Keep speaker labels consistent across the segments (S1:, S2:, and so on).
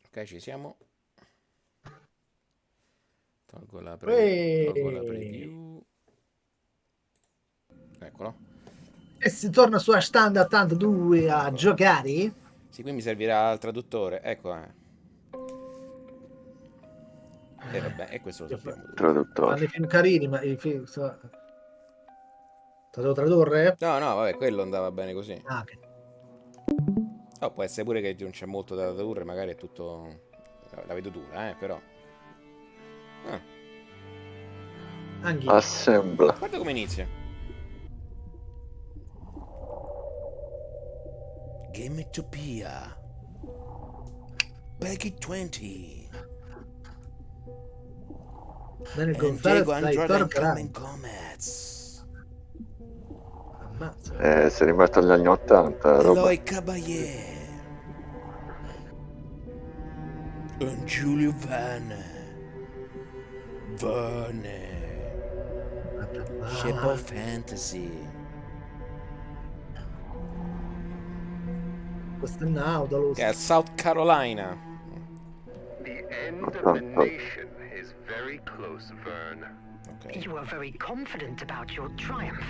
S1: Ok, ci siamo. Tolgo la
S2: Eeeh.
S1: preview. Eccolo.
S2: E si torna su Stand 82 a giocare?
S1: Sì, qui mi servirà il traduttore. Ecco. E vabbè, e questo lo sappiamo tutti.
S3: Traduttore.
S2: Fanno i film carini, ma i film... Te lo devo tradurre?
S1: No, no, vabbè, quello andava bene così.
S2: Ah, ok.
S1: Oh, può essere pure che non c'è molto da tradurre, magari è tutto... La vedo dura, però. Ah,
S2: Anch'io.
S3: Assembla.
S1: guarda come inizia. Gametopia. Peggy 20.
S2: Daniel
S1: And
S2: Gonzalez
S1: Diego
S2: dai
S1: Andrade and
S2: Thor
S1: Common
S2: Grant.
S1: Comets.
S2: Ammazza.
S3: Sei rimasto agli anni 80, roba.
S1: Eloy Caballé. And Giulio Vane. Ship of Fantasy.
S2: Questo è Nautilus.
S1: Che è South Carolina.
S4: The end of the nation is very close, Vern.
S1: Ok.
S5: You are very confident about your triumph.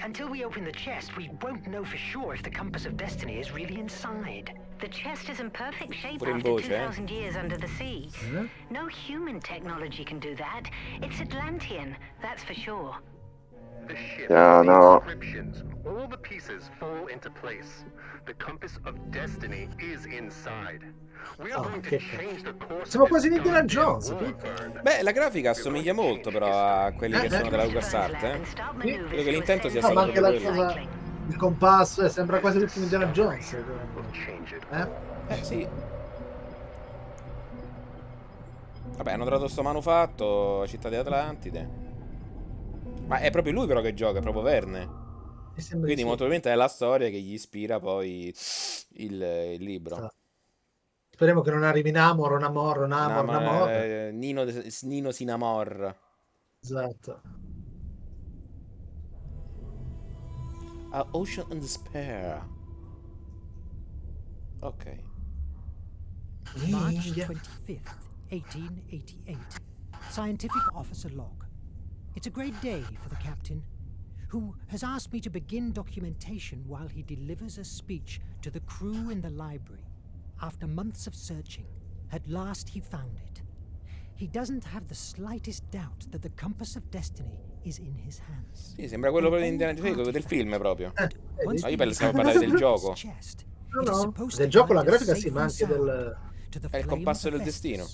S5: Until we open the chest, we won't know for sure if the compass of destiny is really inside.
S6: The chest is in perfect shape
S1: Pure in
S6: after
S1: voce,
S6: 2,000 years under the sea.
S2: Eh?
S6: No human technology can do that. It's Atlantean, that's for sure.
S4: The ship,
S3: Yeah,
S4: the
S3: no.
S4: inscriptions, all the pieces fall into place. The compass of destiny is inside. We are
S2: Oh,
S4: going to
S2: che
S4: change the course
S2: Siamo
S4: of
S2: quasi
S4: this
S2: in Indiana
S4: goddamn
S2: Jones,
S4: war,
S2: Pete.
S4: Vern.
S1: Beh, la grafica assomiglia molto però a quelli che sono della LucasArts,
S6: And start maneuvers
S1: Credo che l'intento sia
S2: No,
S1: stato
S2: ma anche
S1: proprio
S2: la
S1: quello.
S2: cosa, il compasso, sembra quasi l'ultimo Indiana Jones.
S4: We'll change it.
S1: Sì. Vabbè, hanno trovato sto manufatto, Città di Atlantide. Ma è proprio lui però che gioca, è proprio Verne.
S2: Mi sembra
S1: Quindi
S2: di
S1: molto
S2: sì.
S1: probabilmente è la storia che gli ispira poi il libro.
S2: Speriamo che non arrivi Namor, Namor.
S1: Nino Sinamor.
S2: Esatto.
S1: Ocean and Despair. Ok.
S7: March 25th, 1888. Scientific Officer Log. It's a great day for the captain, who has asked me to begin documentation while he delivers a speech to the crew in the library. After months of searching, at last he found it. He doesn't have the slightest doubt that the compass of destiny is in his hands.
S1: Sì, sembra quello proprio di Indiana Jones, quello del film proprio. No, io pensavo parlare del gioco.
S2: No, del gioco la grafica sì, ma anche del...
S1: È il compasso del destino.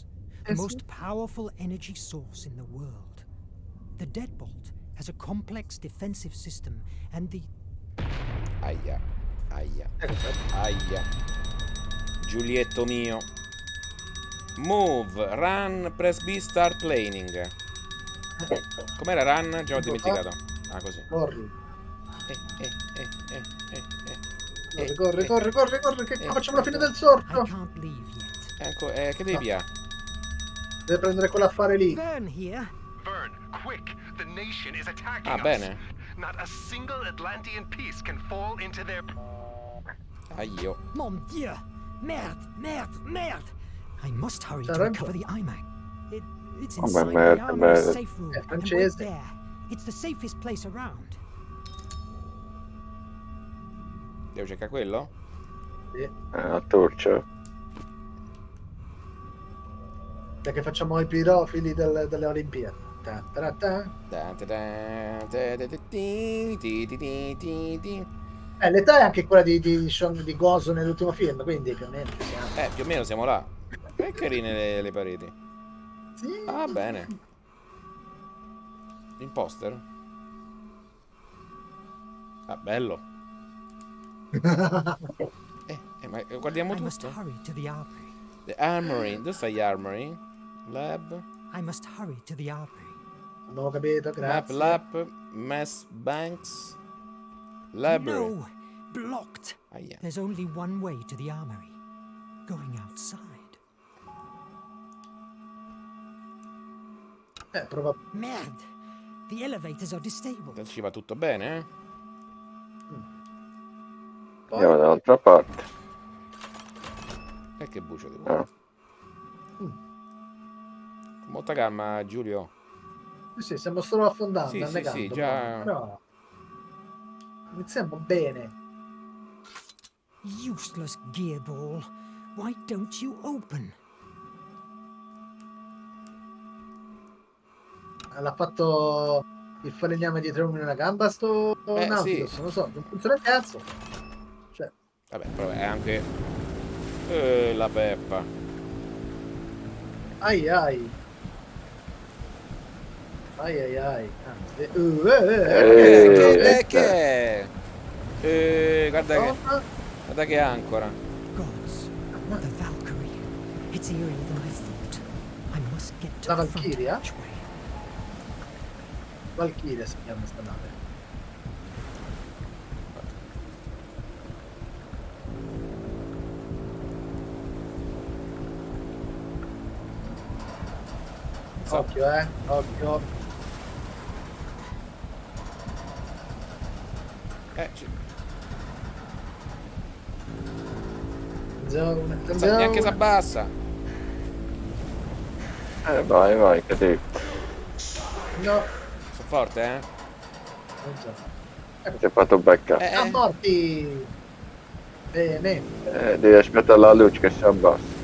S7: The most powerful energy source in the world. The Deadbolt has a complex defensive system and the...
S1: Aia. Giulietto mio. Move, run, press B, start planning. Com'era run? Già ho dimenticato. Ah, così.
S2: Corri. Corri, che facciamo la fine del
S7: I
S2: sorto.
S7: can't leave yet.
S1: Ecco, che devi via?
S2: Deve prendere quell'affare lì.
S7: Vern here.
S4: Vern, quick! The nation is attacking
S1: Ah,
S4: us.
S1: bene.
S4: Not a single Atlantean piece can fall into their...
S1: Aio.
S7: Mon Dieu! Merde! I must hurry to
S2: Sarebbe.
S7: recover the iMac. It's
S3: Oh,
S7: inside the
S3: merde,
S7: armory
S3: merde.
S7: safe room. And wait
S2: francese.
S7: there. It's the safest place around.
S1: Devo cercare quello?
S2: Sì.
S3: La torcia.
S2: Perché facciamo i pirofili delle Olimpiadi. L'età è anche quella di Gozo nell'ultimo film, quindi più o meno ci siamo.
S1: Più o meno siamo là. Che carine le pareti.
S2: Sì.
S1: Ah, bene. Imposter? Ah, bello. Ma guardiamo
S7: I must
S1: tutto.
S7: hurry to the armory.
S1: The Armory. Dove sta gli Armory? Lab.
S7: I must hurry to the armory.
S2: Non ho capito,
S1: Map
S2: grazie.
S1: Lab. Mass Banks. Library.
S7: No! Blocked!
S1: Aia.
S7: There's only one way to the armory. Going outside.
S2: Prova.
S7: Merde! The elevators are disabled.
S1: Ci va tutto bene,
S3: Andiamo dall'altra parte.
S1: E che bucio di qua. Con molta calma, Giulio.
S2: Sì, stiamo solo affondando,
S1: Sì, sì,
S2: annegando,
S1: sì, già.
S2: però iniziamo bene.
S7: Useless gearball. Why don't you open?
S2: L'ha fatto il falegname dietro una gamba sto
S1: Sì.
S2: Nautilus, non lo so, non funziona il cazzo. Cioè,
S1: Vabbè, però è anche. La peppa.
S2: ai ai. Ai ai ai. Anzi,
S1: Che è? Guarda che.
S2: cosa?
S1: Guarda che ancora.
S7: Gods, the Valkyrie. It's eerier than I thought. I must get to
S2: La
S7: the front
S2: Valchiria?
S7: hatchway.
S2: Valchiria si chiama sta nave. Occhio, occhio.
S1: Ci-
S2: Zone,
S1: neanche si abbassa.
S3: Vai, che devi.
S2: No,
S1: Sono forte, eh?
S2: non so.
S3: Si è fatto becca.
S2: Siamo morti. Bene.
S3: Devi aspettare la luce che si abbassa.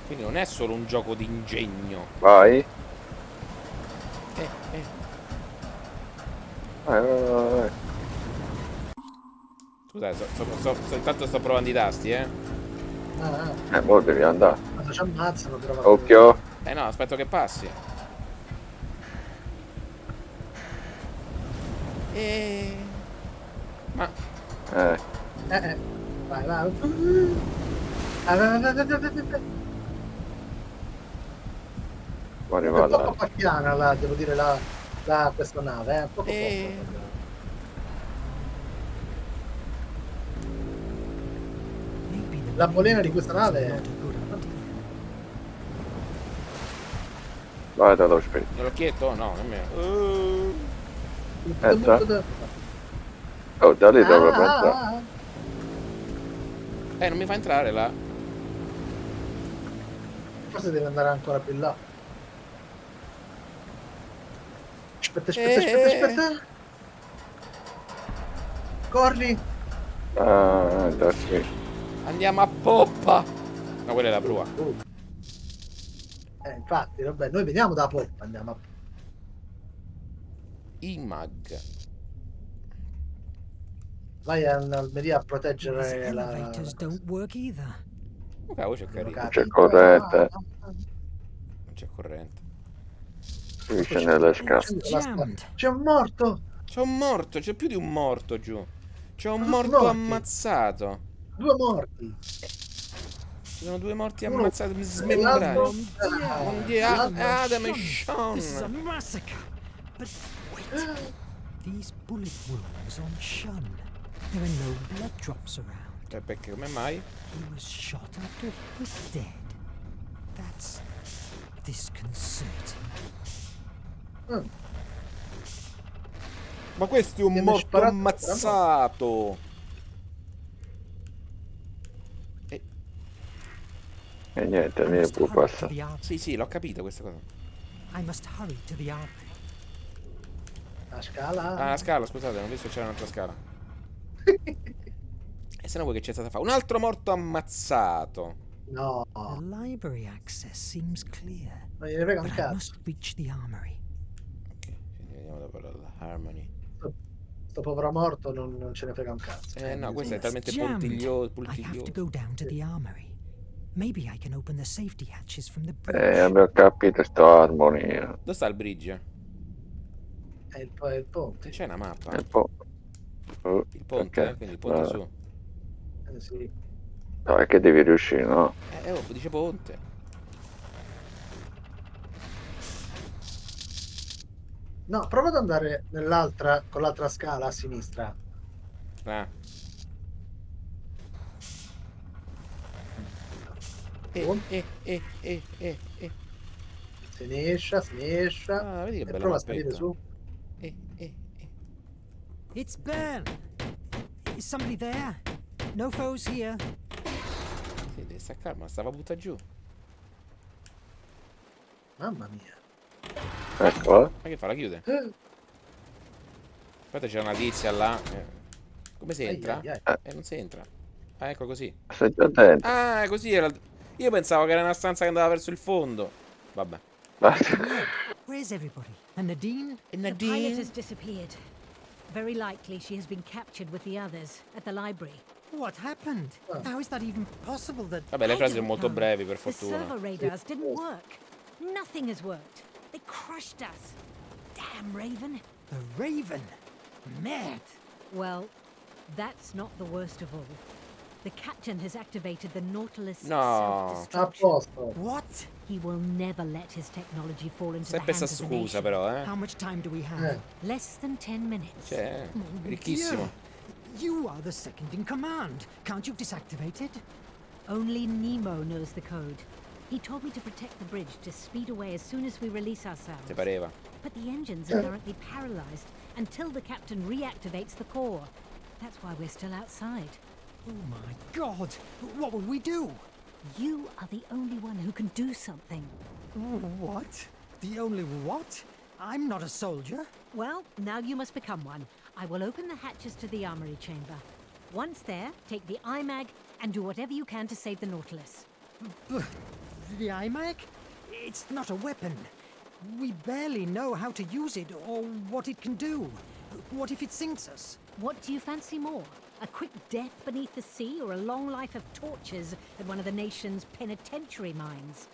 S1: Quindi non è solo un gioco di ingegno.
S3: Vai.
S1: Eh.
S3: Vai.
S1: Scusate, intanto sto provando i tasti, eh?
S3: Mo devi andare.
S2: Quando ci ammazzano però.
S3: Occhio.
S1: No, aspetto che passi. Ma.
S2: Vai. Vai.
S3: Fuori
S2: È
S3: va
S2: poco
S3: là.
S2: pacchiana devo dire questa nave, poco.
S7: Maybe the
S2: La bolena di questa
S7: was
S2: nave
S7: not a good idea.
S3: Vai dallo spirito.
S1: Nell'occhietto? No, nemmeno.
S3: Oh, da lì dovrebbe entrare.
S1: Non mi fa entrare là.
S2: Forse deve andare ancora più in là. Aspetta. Corri.
S3: Da qui.
S1: Andiamo a poppa. No, quella è la prua.
S2: Infatti, vabbè, noi veniamo da poppa, andiamo a...
S1: I mag.
S2: Vai all'Almeria a
S7: These
S2: proteggere la...
S7: elevators don't work either.
S1: Oh, cavolo, c'è carino.
S3: C'è corrente.
S1: Non c'è corrente.
S3: Qui c'è nelle scale.
S7: Jammed.
S2: C'è un morto.
S1: C'è un morto, c'è più di un morto giù. C'è un
S2: Tutti
S1: morto
S2: morti.
S1: ammazzato.
S2: 2 morti.
S1: Ci sono 2 morti
S2: Uno-
S1: ammazzati, smembrati.
S2: l'altro-
S1: Adam e
S7: This is a
S1: Sean.
S7: massacre. But wait. These bullet wounds on Shun. There are no blood drops around.
S1: Perché come mai?
S7: He was shot after he was dead. That's disconcerting.
S1: Ma questo è un
S2: Viene
S1: morto
S2: sparato
S1: ammazzato.
S3: E niente,
S7: I
S3: ne
S7: must
S3: può
S7: hurry to
S3: passare.
S7: the armory.
S1: Sì, l'ho capito questa cosa.
S7: I must hurry to the armory.
S2: La scala.
S1: Ah, la scala, scusate, non ho visto che c'era un'altra scala. E se no vuoi che c'è stata fa? Un altro morto ammazzato.
S2: No,
S7: The library access seems clear,
S2: non gliene frega un
S7: but I
S2: cazzo.
S7: must reach the armory.
S1: Ok, quindi vediamo dopo la Harmony.
S2: Sto povero morto non ce ne frega un cazzo.
S1: No, questo è
S7: It's
S1: talmente
S7: jammed.
S1: puntiglioso.
S7: I have to go down to the armory. Maybe I can open the safety hatches from the bridge.
S3: Abbiamo capito sto armonia.
S1: Dove sta il bridge?
S2: È il ponte.
S1: Non c'è una mappa.
S3: E poi.
S1: Il ponte,
S3: perché?
S1: quindi il ponte su.
S2: Sì.
S3: No, è che devi riuscire, no?
S1: Dice ponte.
S2: No, prova ad andare nell'altra, con l'altra scala a sinistra.
S1: Ah.
S2: Sinistra.
S1: Ah, vedi che
S2: E
S1: bella
S2: prova a salire
S1: mappetta.
S2: su.
S7: It's Ben. Is somebody there? No foes here.
S1: Sì, Devi stare calma, stava butta giù.
S2: Mamma mia.
S3: Ecco,
S1: Ma che fa? La chiude? Aspetta, c'è una tizia là. Come si
S2: Ai,
S1: entra?
S2: ai, ai.
S1: Non si entra. Ah, ecco così.
S3: stai già dentro.
S1: Ah, così era. Io pensavo che era una stanza che andava verso il fondo. Vabbè.
S7: Ned, where's everybody? And Nadine?
S1: E
S6: The pilot
S1: Nadine?
S6: has disappeared. Very likely she has been captured with the others at the library.
S7: What happened? How is that even possible that...
S1: Vabbè, le
S6: I
S1: frasi sono
S6: don't
S1: molto
S6: know.
S1: brevi, per
S6: The
S1: fortuna.
S6: servo radars didn't work. Nothing has worked. They crushed us. Damn Raven.
S7: The Raven? Mad.
S6: Well, that's not the worst of all. The captain has activated the Nautilus
S1: No.
S2: A
S6: self-destruction.
S2: posto.
S7: What?
S6: He will never let his technology fall into the
S1: Sempre sta
S6: hands of the
S1: scusa,
S6: nation.
S1: però,
S7: How much time do we have?
S6: Less than 10 minutes.
S1: Cioè,
S7: Oh,
S1: ricchissimo.
S7: dear. You are the second in command. Can't you disactivate it?
S6: Only Nemo knows the code. He told me to protect the bridge to speed away as soon as we release ourselves.
S1: Ti pareva?
S6: But the engines are currently paralyzed until the captain reactivates the core. That's why we're still outside.
S7: Oh my god! What will we do?
S6: You are the only one who can do something.
S7: What? The only what? I'm not a soldier.
S6: Well, now you must become one. I will open the hatches to the armory chamber. Once there, take the IMAG and do whatever you can to save the Nautilus.
S7: The iMac? It's not a weapon. We barely know how to use it or what it can do. What if it sinks us?
S6: What do you fancy more? A quick death beneath the sea or a long life of tortures at one of the nation's penitentiary mines?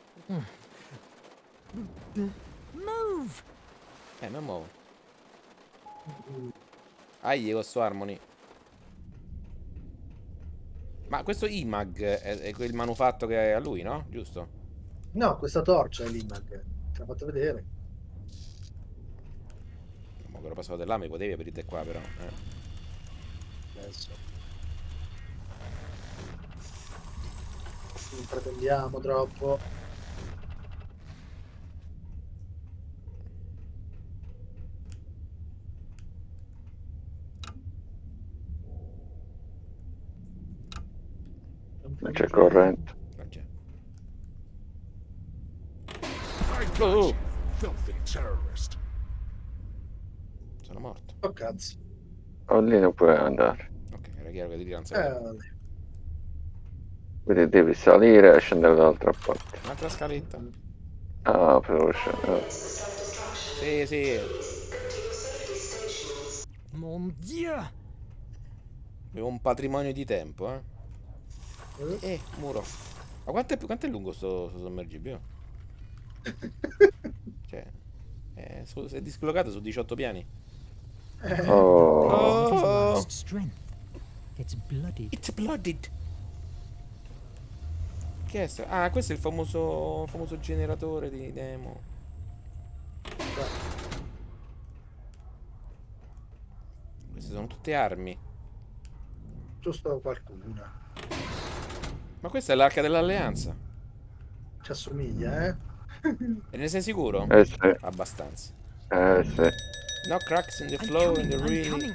S6: Move!
S1: Mi muovo. Con sto Harmony. Ma questo IMAG è quel manufatto che ha lui, no? Giusto?
S2: No, questa torcia è l'IMAG. Te l'ha fatto vedere.
S1: Ma che ero passato da là, mi potevi aprire qua, però.
S2: Adesso. Non pretendiamo troppo.
S3: non c'è corrente.
S1: Ah, già.
S8: Oh. Filthy terrorist.
S1: Sono morto.
S2: Oh cazzo.
S3: O lì non puoi andare.
S1: Ok, era chiaro che ti lanzare.
S2: Vabbè.
S3: Quindi devi salire e scendere dall'altra parte.
S1: Un'altra scaletta.
S3: Ah, per scendere.
S1: Sì, sì.
S7: Mon Dieu!
S1: Avevo un patrimonio di tempo, eh. Muro. Ma quanto è lungo sto sommergibile? Cioè, è dislocato su 18 piani.
S3: Oh,
S7: His
S1: Oh,
S7: last strength. It's bloodied.
S1: it's blooded. Che è Ah, questo è il famoso generatore di demo. Queste sono tutte armi.
S2: Giusto qualcuna.
S1: Ma questa è l'arca dell'alleanza.
S2: Ci assomiglia, eh?
S1: E ne sei sicuro?
S3: sì,
S1: Abbastanza.
S3: sì.
S1: No cracks in the
S7: I'm
S1: floor
S7: coming,
S1: in the
S7: I'm
S1: really
S7: coming.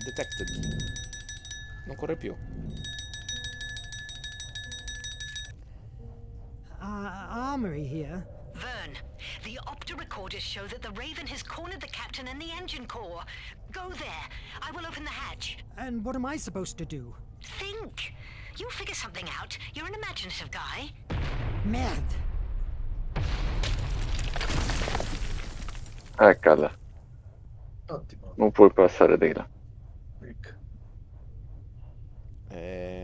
S1: detected. Non corre più.
S7: Armory here.
S5: Vern, the opto recorders show that the Raven has cornered the captain and the engine core. Go there. I will open the hatch.
S7: And what am I supposed to do?
S5: Think. You'll figure something out. You're an imaginative guy.
S7: Merde!
S3: Eccola,
S2: Ottimo.
S3: non puoi passare di là.
S2: Ecco.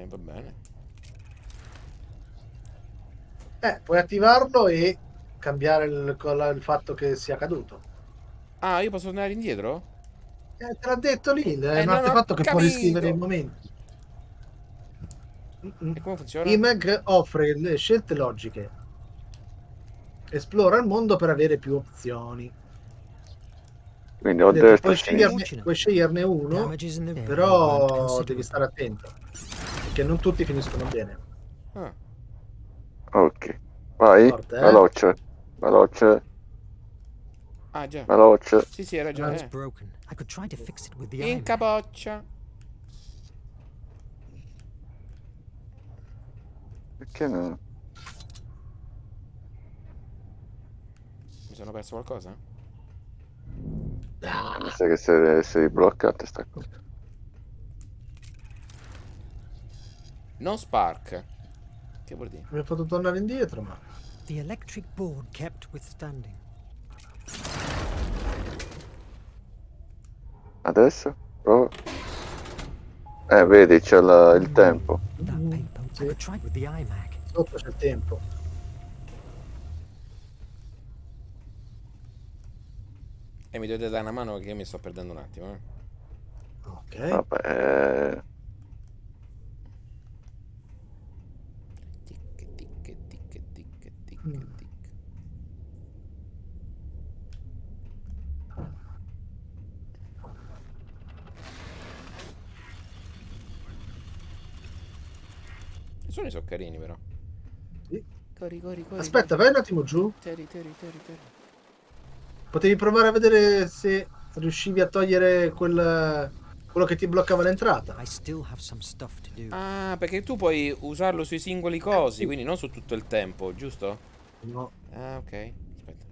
S1: Va bene.
S2: Puoi attivarlo e cambiare il fatto che sia caduto.
S1: Ah, io posso tornare indietro?
S2: Te l'ha detto lì, è un
S1: non ho
S2: artefatto che può
S1: capito.
S2: riscrivere i momenti.
S1: E come funziona?
S2: IMAG offre le scelte logiche. Esplora il mondo per avere più opzioni.
S3: Quindi ho
S2: Ha detto,
S3: detto sì.
S2: puoi sceglierne uno,
S7: Damages in the won't
S2: però
S7: consider
S2: devi
S7: it.
S2: stare attento. Perché non tutti finiscono bene.
S1: Ah,
S3: Ok, vai,
S2: Forte,
S3: veloce, veloce,
S1: ah, già.
S3: veloce.
S1: Sì, hai ragione.
S7: It's broken. I could try to fix it with the
S1: In
S7: iMac.
S1: capoccia.
S3: Perché no?
S1: Mi sono perso qualcosa?
S3: Mi sa che sei bloccato sta cosa.
S1: No spark. Che vuol dire?
S2: Mi ha fatto tornare indietro, ma...
S7: The electric board kept withstanding.
S3: Adesso? Prova. Vedi, c'è il tempo.
S7: That paper. I
S2: Sì,
S7: could try with the iMac.
S2: sotto c'è il tempo.
S1: E mi dovete dare una mano che io mi sto perdendo un attimo, eh.
S2: Ok.
S3: Vabbè,
S1: Tic, tic, tic, tic, tic,
S2: Mm.
S1: tic. I suoni sono carini però.
S2: Sì.
S1: Corri, corri, corri.
S2: Aspetta, vai un attimo giù.
S1: Teri, teri, teri, teri.
S2: Potevi provare a vedere se riuscivi a togliere quello che ti bloccava l'entrata.
S7: I still have some stuff to do.
S1: Ah, perché tu puoi usarlo sui singoli cosi,
S2: Sì.
S1: quindi non su tutto il tempo, giusto?
S2: No,
S1: Ah, ok. Aspetta.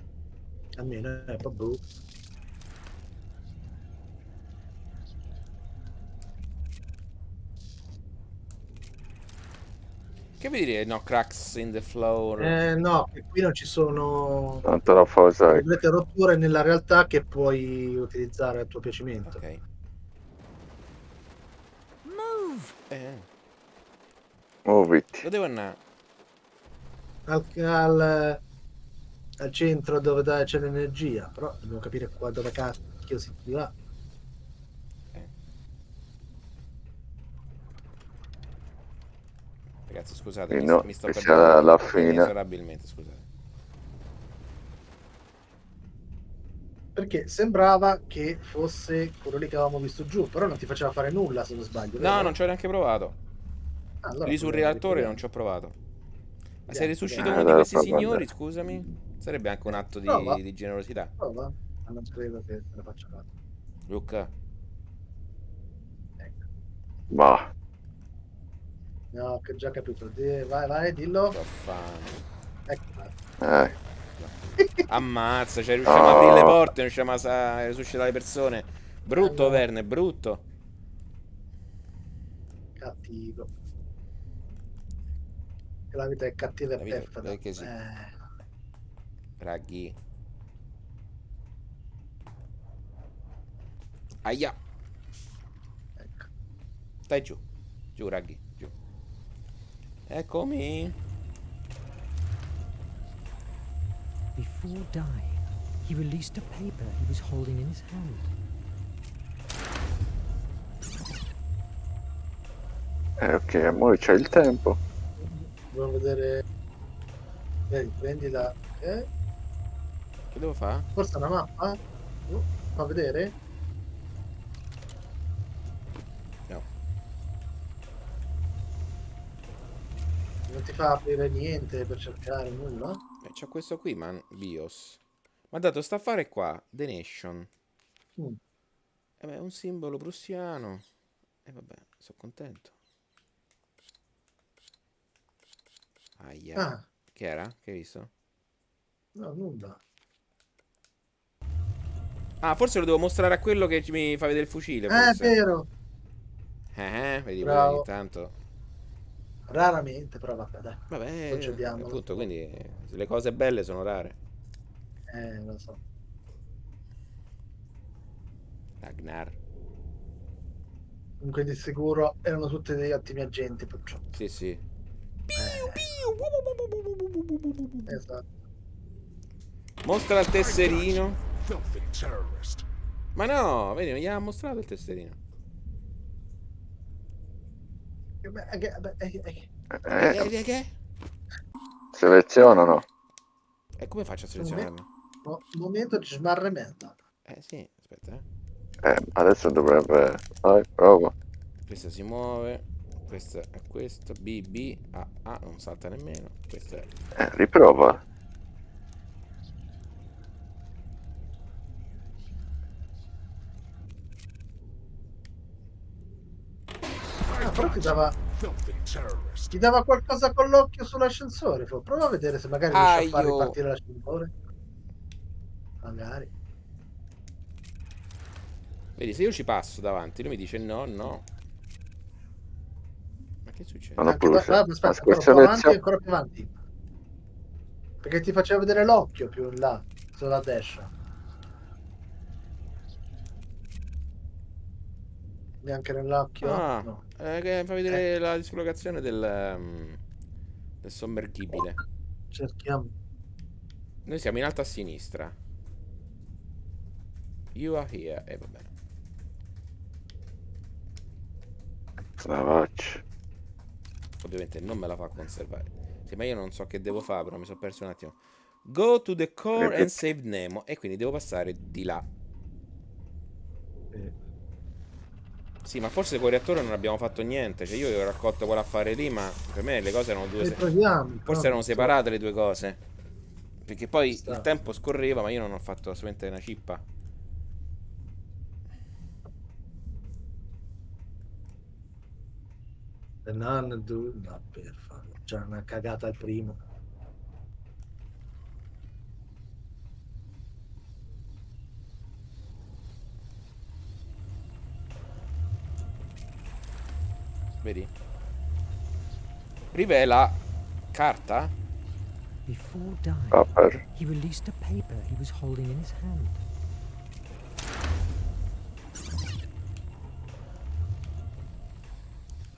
S2: almeno è proprio...
S1: Che vuol dire no cracks in the floor?
S2: No, che qui non ci sono
S3: non te lo fa usare.
S2: complete rotture nella realtà che puoi utilizzare a tuo piacimento.
S1: Ok.
S6: Move!
S3: Muoviti.
S1: Dove devo andare?
S2: Al centro dove c'è l'energia, però dobbiamo capire qua dove cacchio si va.
S1: Ragazzi, scusate,
S3: Sì, no,
S1: mi sto
S3: che
S1: perdendo
S3: sia la fine.
S1: inesorabilmente, scusate.
S2: Perché sembrava che fosse quello lì che avevamo visto giù, però non ti faceva fare nulla se non sbaglio,
S1: No,
S2: vero?
S1: non ci ho neanche provato.
S2: Ah, allora
S1: Lì sul
S2: proviamo,
S1: reattore non
S2: riproviamo.
S1: ci ho provato. Ma se
S2: Proviamo,
S1: risuscita
S2: proviamo.
S1: uno di
S3: Allora
S1: questi
S3: prova a
S1: signori,
S3: andare.
S1: scusami, sarebbe anche un atto
S2: Prova,
S1: di generosità.
S2: prova. Ma non credo che te la faccia fare.
S1: Luca,
S2: Ecco.
S3: Bah,
S2: No, che già capito. Vai, vai, dillo.
S1: che ho fame.
S2: Ecco.
S3: eh.
S1: Ammazza, cioè riusciamo a aprire le
S3: Oh,
S1: porte, non riusciamo a risuscitare le persone. Brutto,
S2: No,
S1: Verne, brutto.
S2: cattivo. Che la vita è cattiva e
S1: La vita
S2: beffata.
S1: è che sì. Raghi. Aia.
S2: Ecco.
S1: Stai giù. Giù, raghi, giù. Eccomi.
S7: Before dying, he released a paper he was holding in his hand.
S3: ok, ora c'è il tempo.
S2: Dobbiamo vedere. Vedi, prendila.
S1: Che devo fare?
S2: Forse è una mappa? Fa vedere?
S1: No.
S2: Non ti fa aprire niente per cercare nulla?
S1: C'ho questo qui, man. BIOS. Ma ha dato sta affare qua. The Nation.
S2: Mm.
S1: Beh, è un simbolo prussiano. E vabbè, sono contento. Aia.
S2: Ah,
S1: Che era? Che hai visto?
S2: no, nulla.
S1: Ah, forse lo devo mostrare a quello che mi fa vedere il fucile,
S2: È
S1: forse.
S2: vero.
S1: Vedi, pure ogni
S2: Bravo.
S1: tanto.
S2: Raramente, però vabbè, dai.
S1: Vabbè,
S2: Concediamolo.
S1: appunto, quindi le cose belle sono rare.
S2: Lo so.
S1: Ragnar.
S2: Comunque di sicuro erano tutti degli ottimi agenti, purtroppo.
S1: Sì, sì.
S2: Esatto.
S1: Mostra il tesserino.
S8: Filthy terrorist.
S1: Ma no, vedi, non gli ha mostrato il tesserino. Che?
S3: Selezionano.
S1: E come faccio a selezionarlo?
S2: Momento di smarrimento.
S1: Sì, aspetta,
S3: Adesso dovrebbe... Vai, prova.
S1: Questa si muove. Questa è questo. B, A, non salta nemmeno. Questa è...
S3: Riprova.
S2: Però ti dava
S8: Filthy terrorist.
S2: Ti dava qualcosa con l'occhio sull'ascensore. Prova a vedere se magari riesci a far
S1: Aio!
S2: ripartire l'ascensore. Magari.
S1: Vedi, se io ci passo davanti, lui mi dice no, no. Ma che succede?
S3: Non ho
S2: Anche
S3: pulso.
S2: aspetta, ancora un po' avanti,
S3: Selezione.
S2: ancora più avanti. Perché ti faceva vedere l'occhio più in là, sulla destra. Neanche nell'occhio?
S1: Ah,
S2: No.
S1: che fa vedere la dislocazione del sommergibile.
S2: Cerchiamo.
S1: Noi siamo in alto a sinistra. You are here. E va bene.
S3: La faccio.
S1: Ovviamente non me la fa conservare. Sì, ma io non so che devo fare, però mi sono perso un attimo. Go to the core and save Nemo. E quindi devo passare di là. Sì, ma forse con il reattore non abbiamo fatto niente. Cioè, io ho raccolto quell'affare lì, ma per me le cose erano due.
S2: Riproviamo.
S1: Forse erano separate le due cose. Perché poi
S2: Sta.
S1: il tempo scorreva, ma io non ho fatto assolutamente una cippa.
S2: No, per favore. C'è una cagata al primo.
S1: Vedi? Rivela carta?
S7: Before dying,
S3: Paper.
S7: he released a paper he was holding in his hand.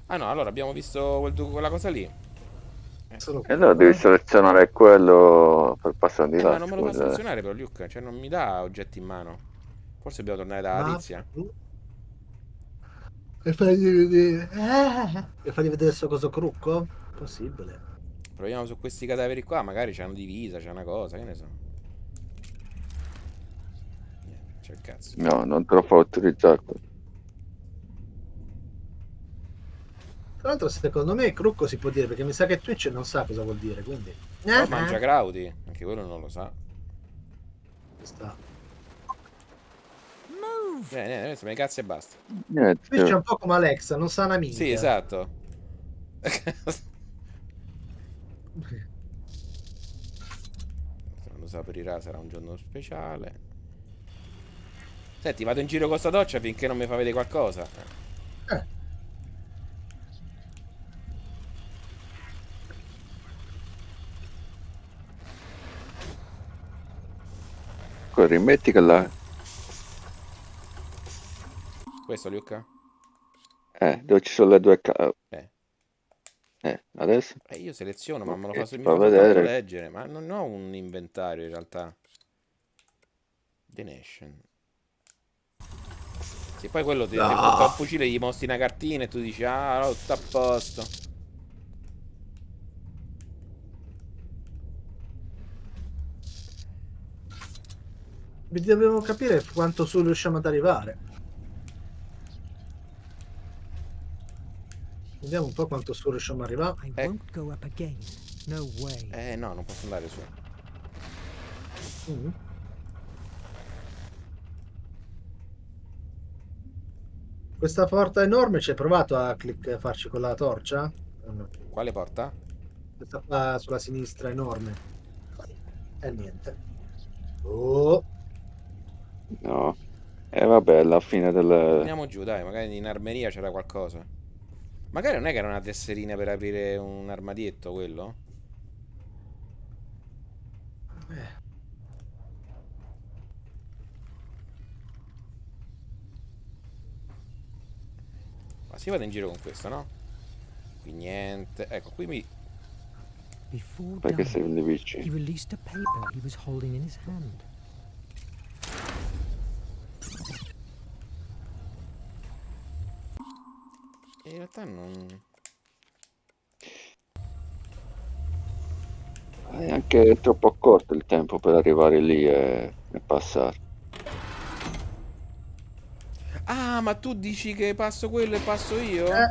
S1: Ah no, allora abbiamo visto quella cosa lì.
S2: Solo
S3: E allora devi selezionare quello per passare di là.
S1: Ma non me lo fa
S3: scusa.
S1: selezionare però Luke, cioè non mi dà oggetti in mano. Forse dobbiamo tornare da
S2: Ma...
S1: Tizia.
S2: E fargli vedere. E fargli vedere sto coso crucco? Possibile.
S1: Proviamo su questi cadaveri qua, magari c'è una divisa, c'è una cosa, che ne so. Niente, c'è il cazzo.
S3: No, non te lo fa autorizzare.
S2: Tra l'altro, secondo me crucco si può dire perché mi sa che Twitch non sa cosa vuol dire, quindi.
S1: Oh, mangia crauti, anche quello non lo sa.
S2: Sta.
S1: Adesso me ne cazzo e basta.
S3: Niente.
S2: Twitch è un po' come Alexa, non sa una minchia.
S1: Sì, esatto. Quando si aprirà sarà un giorno speciale. Senti, vado in giro con sta doccia finché non mi fa vedere qualcosa.
S3: Rimetti che là.
S1: Questo, Luca?
S3: Dove ci sono le due adesso?
S1: Io seleziono, ma me lo
S3: Ok,
S1: fa, mi
S3: fa
S1: fa soltanto
S3: vedere.
S1: leggere. Ma non ho un inventario in realtà. The Nation. Sì, poi quello ti butta un fucile, gli mostri una cartina e tu dici, ah, no, tutto a posto.
S2: Dobbiamo capire quanto su riusciamo ad arrivare. Vediamo un po' quanto su riusciamo ad arrivare.
S7: I won't go up again. No way.
S1: No, non posso andare su.
S2: Questa porta enorme ci hai provato a farci con la torcia?
S1: Quale porta?
S2: Questa qua sulla sinistra enorme. E niente. Oh.
S3: No. E vabbè, alla fine del...
S1: Andiamo giù, dai, magari in armeria c'era qualcosa. Magari non è che era una tesserina per aprire un armadietto quello? Ma si vado in giro con questo, no? Qui niente. Ecco, qui mi...
S7: Before
S3: Perché sei
S7: dying,
S3: lì
S7: he
S3: vicino?
S7: released a paper he was holding in his hand.
S1: In realtà non...
S3: È anche troppo corto il tempo per arrivare lì e passare.
S1: Ah, ma tu dici che passo quello e passo io?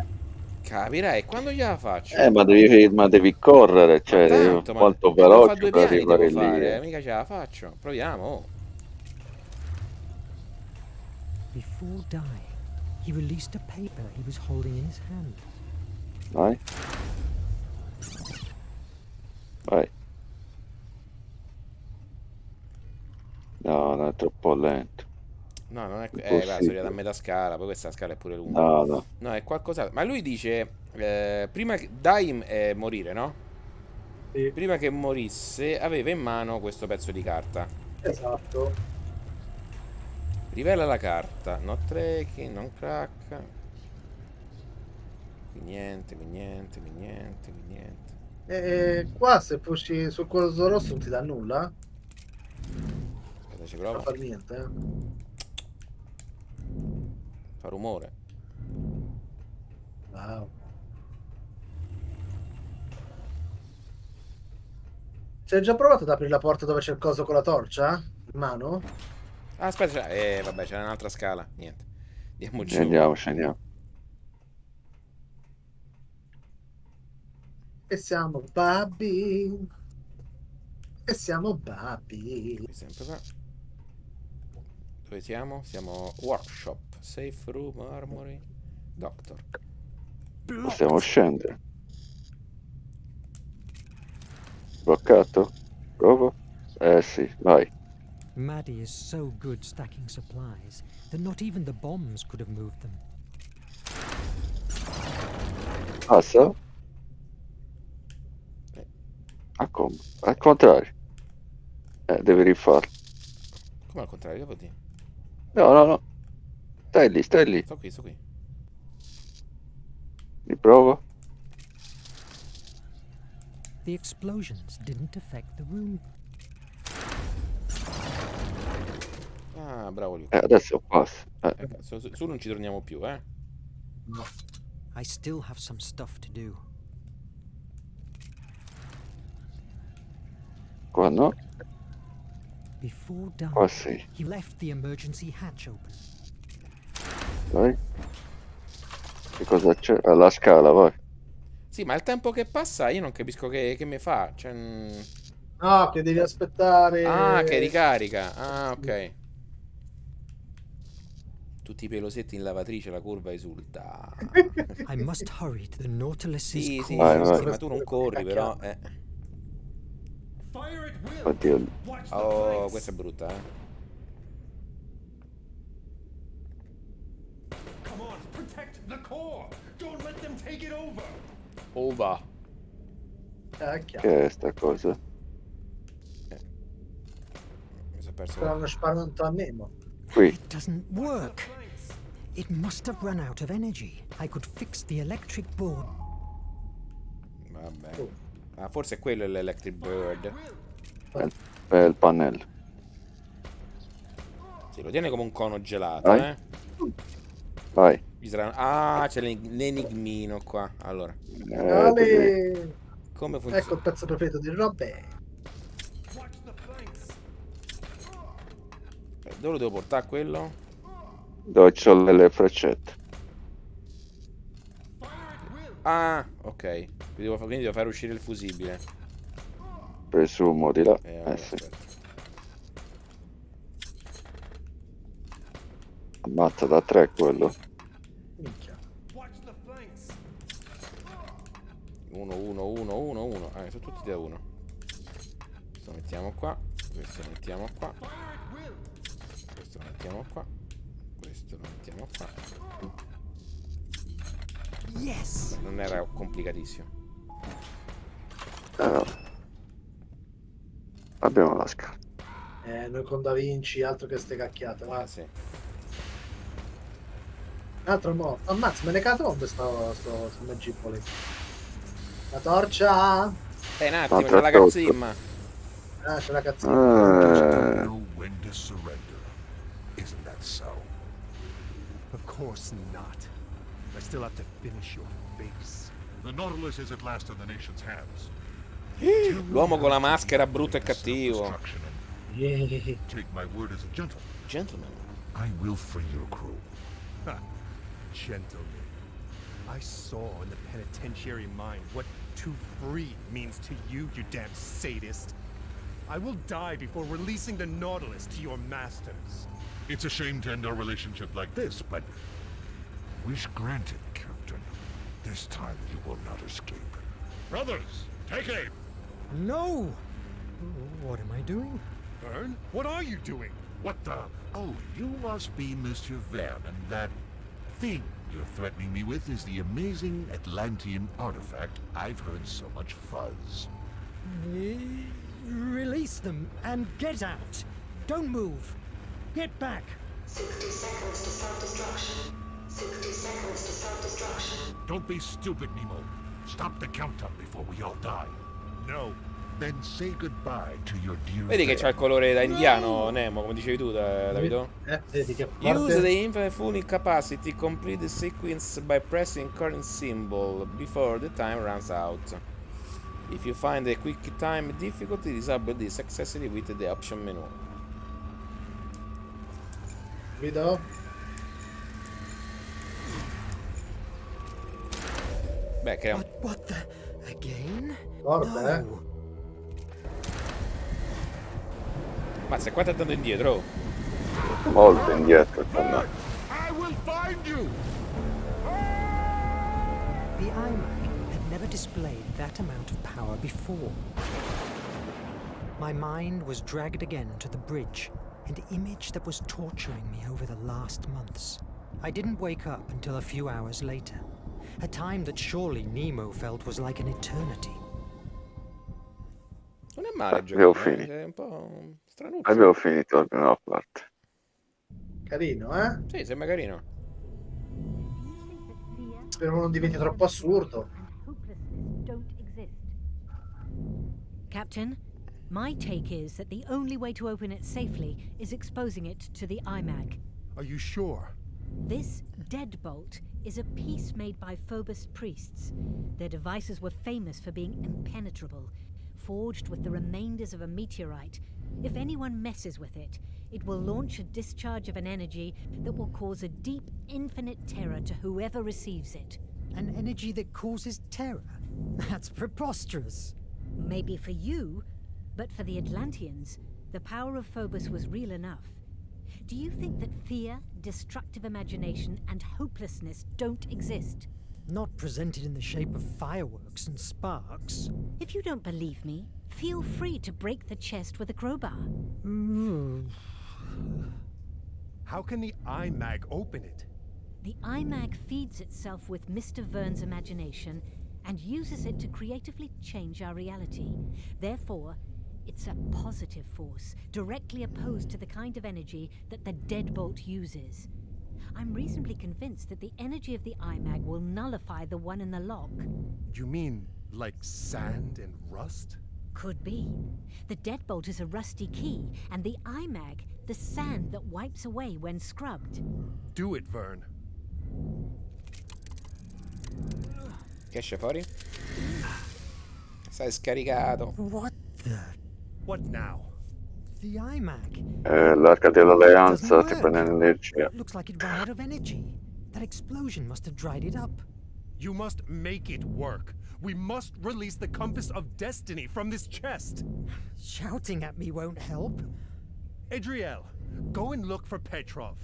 S1: Capirai, quando gliela faccio?
S3: Ma devi correre,
S1: Ma
S3: cioè,
S1: tanto, ma
S3: molto
S1: devo fare
S3: veloce
S1: due
S3: per
S1: piani, devo
S3: arrivare lì.
S1: fare, mica ce la faccio. Proviamo. Oh.
S7: Before dying, he released a paper he was holding in his hand.
S3: Vai. Vai. No, no, è troppo lento.
S1: No, non è... guarda, sono
S3: Impossibile.
S1: arrivato a metà scala, poi questa scala è pure lunga.
S3: No, no.
S1: No, è qualcosa... Ma lui dice... prima che... Daim è morire, no?
S2: Sì,
S1: Prima che morisse aveva in mano questo pezzo di carta.
S2: esatto.
S1: Rivela la carta. No tracking, non crack. Qui niente, qui niente, qui niente, qui niente.
S2: E qua se pusci sul coso rosso non ti dà nulla?
S1: Aspetta, ci
S2: Non
S1: provo.
S2: fa niente, eh.
S1: Fa rumore.
S2: Wow. Ci hai già provato ad aprire la porta dove c'è il coso con la torcia? In mano?
S1: Ah, aspetta, vabbè, c'era un'altra scala. Niente. Andiamo giù.
S3: Scendiamo, scendiamo.
S2: E siamo babbi. E siamo babbi.
S1: Qui sempre qua. Dove siamo? Siamo workshop. Safe room, armory. Doctor.
S3: Possiamo scendere. Bloccato? Provo? Sì, vai.
S7: Maddie is so good stacking supplies that not even the bombs could have moved them.
S3: Passa? Ah, come? Al contrario. Devi rifarlo.
S1: Come al contrario, che vuol dire?
S3: No, no, no. Stai lì, stai lì.
S1: Sto qui, sto qui.
S3: Riprovo.
S7: The explosions didn't affect the room.
S1: Ah, bravo Luke.
S3: Adesso passa.
S1: Su non ci torniamo più, eh.
S7: I still have some stuff to do.
S3: Qua no.
S7: Before dying,
S3: Qua sì.
S7: he left the emergency hatch open.
S3: Vai. Che cosa c'è? La scala, vai.
S1: Sì, ma il tempo che passa io non capisco che mi fa. Cioè...
S2: No, che devi aspettare.
S1: Ah, che ricarica. Ah, ok. Tutti i pelosetti in lavatrice, la curva esulta.
S7: I must hurry to the Nautilus's
S1: Sì, sì,
S7: core.
S3: Vai, vai.
S1: sì, ma tu non corri però.
S8: Fire at will.
S3: Oddio.
S8: Watch the
S1: Oh,
S8: flanks.
S1: questa è brutta, eh.
S8: Come on, protect the core. Don't let them take it over.
S1: Ova.
S2: Cacchio.
S3: Che è sta cosa?
S1: Mi sono perso.
S2: Stanno sparando a Nemo.
S3: Qui.
S7: It doesn't work. It must have run out of energy. I could fix the electric board.
S1: Vabbè. Ah, forse è quello l'Electric Bird.
S3: È il pannello.
S1: Sì, lo tiene come un cono gelato,
S3: Vai.
S1: eh.
S3: Vai.
S1: Ci sarà... Ah, c'è l'enigmino qua. Allora,
S3: Devi-
S2: Ale.
S1: come funziona?
S2: Ecco il pezzo preferito di Robbe.
S8: Watch the flanks.
S1: Dove lo devo portare quello?
S3: Dove ci sono le freccette.
S1: Ah, ok. Quindi devo fare uscire il fusibile.
S3: Presumo di là.
S1: Vabbè,
S3: Sì.
S1: aspetta.
S3: Ammazza da 3 quello.
S2: Minchia.
S8: Watch the flanks.
S1: 1, 1, 1, 1, 1. Ah, sono tutti da 1. Questo lo mettiamo qua. Questo lo mettiamo qua. Questo lo mettiamo qua. Questo lo mettiamo qua.
S7: Yes!
S1: Non era complicatissimo.
S3: Abbiamo la scala.
S2: Noi con Da Vinci, altro che ste cacchiate. Va.
S1: Ah, sì.
S2: Altro mo. Ammazza, me ne catombe sto Sommergiamoci. La torcia.
S1: Un attimo,
S3: Ah,
S1: c'è la
S3: troppo.
S1: cazzimma.
S2: Ah, c'è la cazzina.
S8: Know when to surrender. Isn't that so?
S9: Of course not. I still have to finish your face.
S8: The Nautilus is at last in the nation's hands.
S1: L'uomo con la maschera brutto e cattivo.
S8: Self-destruction and
S2: Yeah.
S8: take my word as a gentleman.
S1: Gentleman.
S8: I will free your crew.
S9: Ha! Gentlemen. I saw in the penitentiary mind what to free means to you, you damn sadist. I will die before releasing the Nautilus to your masters.
S8: It's a shame to end our relationship like this, but wish granted, Captain. This time you will not escape. Brothers, take aim!
S7: No! What am I doing?
S9: Vern, what are you doing?
S8: What the? Oh, you must be Mr. Vernon. That thing you're threatening me with is the amazing Atlantean artifact I've heard so much fuzz.
S7: Release them and get out. Don't move. Get back.
S10: 60 seconds to self-destruction. 60 seconds to self-destruction.
S8: Don't be stupid, Nemo. Stop the countdown before we all die.
S9: No.
S8: Then say goodbye to your dear
S1: Vedi che c'ha il
S8: Vernon.
S1: colore da indiano, Nemo, come dicevi tu, Davido?
S2: Vedi che
S1: Use
S2: forte.
S1: the infinite full capacity, complete the sequence by pressing current symbol before the time runs out. If you find a quick time difficulty, disable this successively with the option menu.
S2: Vedo?
S1: Beh, crea
S7: What the? Again?
S2: Forte,
S7: No.
S1: Mazza, qua ti andando indietro.
S3: Molto indietro. Insomma.
S8: I will find you!
S7: The iMac had never displayed that amount of power before. My mind was dragged again to the bridge, an image that was torturing me over the last months. I didn't wake up until a few hours later, a time that surely Nemo felt was like an eternity.
S1: Non è male il
S3: Abbiamo
S1: gioco,
S3: finito.
S1: è un po' stranuccio.
S3: Abbiamo finito la prima parte.
S2: Carino, eh?
S1: Sì, sembra carino.
S2: Spero non diventi troppo assurdo.
S6: Captain, my take is that the only way to open it safely is exposing it to the IMAG.
S9: Are you sure?
S6: This deadbolt is a piece made by Phobos priests. Their devices were famous for being impenetrable, forged with the remainders of a meteorite. If anyone messes with it, it will launch a discharge of an energy that will cause a deep, infinite terror to whoever receives it.
S7: An energy that causes terror? That's preposterous.
S6: Maybe for you, but for the Atlanteans, the power of Phobos was real enough. Do you think that fear, destructive imagination, and hopelessness don't exist?
S7: Not presented in the shape of fireworks and sparks.
S6: If you don't believe me, feel free to break the chest with a crowbar.
S9: How can the iMag open it?
S6: The IMAG feeds itself with Mr. Vern's imagination and uses it to creatively change our reality. Therefore, it's a positive force, directly opposed to the kind of energy that the deadbolt uses. I'm reasonably convinced that the energy of the IMAG will nullify the one in the lock.
S9: You mean like sand and rust?
S6: Could be. The deadbolt is a rusty key, and the IMAG, the sand that wipes away when scrubbed.
S9: Do it, Vern.
S1: Che esce fuori? Sei scaricato.
S7: What the?
S9: What now?
S7: The iMac.
S3: L'arca dell'alleanza
S7: Doesn't
S3: ti
S7: work.
S3: prende l'energia.
S7: Looks like it ran out of energy. That explosion must have dried it up.
S9: You must make it work. We must release the compass of destiny from this chest.
S7: Shouting at me won't help.
S9: Adriel, go and look for Petrov.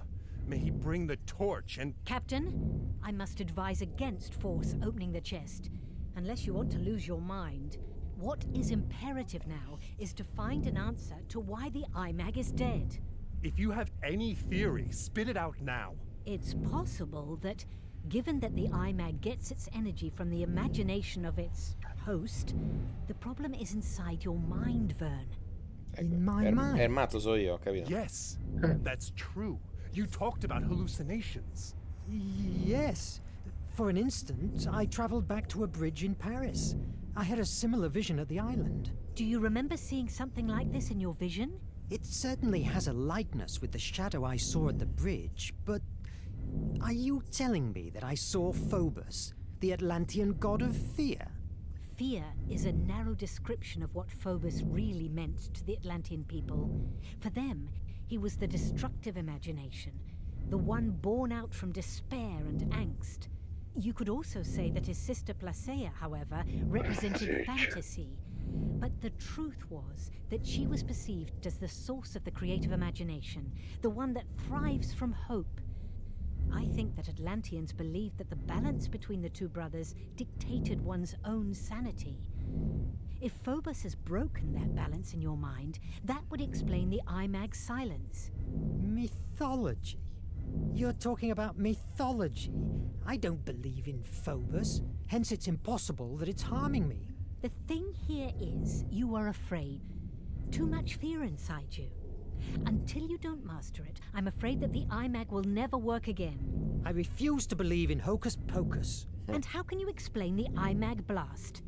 S9: May he bring the torch and...
S6: Captain, I must advise against force opening the chest. Unless you want to lose your mind. What is imperative now is to find an answer to why the IMAG is dead.
S9: If you have any theory, spit it out now.
S6: It's possible that, given that the IMAG gets its energy from the imagination of its host, the problem is inside your mind, Vern.
S7: In my mind.
S1: È il matto, so io, ho capito.
S9: Yes, that's true. You talked about hallucinations.
S7: Yes. For an instant, I traveled back to a bridge in Paris. I had a similar vision at the island.
S6: Do you remember seeing something like this in your vision?
S7: It certainly has a likeness with the shadow I saw at the bridge, but are you telling me that I saw Phobos, the Atlantean god of fear?
S6: Fear is a narrow description of what Phobos really meant to the Atlantean people. For them, he was the destructive imagination, the one born out from despair and angst. You could also say that his sister Placea, however, represented fantasy. But the truth was that she was perceived as the source of the creative imagination, the one that thrives from hope. I think that Atlanteans believed that the balance between the two brothers dictated one's own sanity. If Phobos has broken that balance in your mind, that would explain the IMAG's silence.
S7: Mythology? You're talking about mythology? I don't believe in Phobos, hence it's impossible that it's harming me.
S6: The thing here is, you are afraid. Too much fear inside you. Until you don't master it, I'm afraid that the IMAG will never work again.
S7: I refuse to believe in hocus pocus.
S6: And how can you explain the IMAG blast?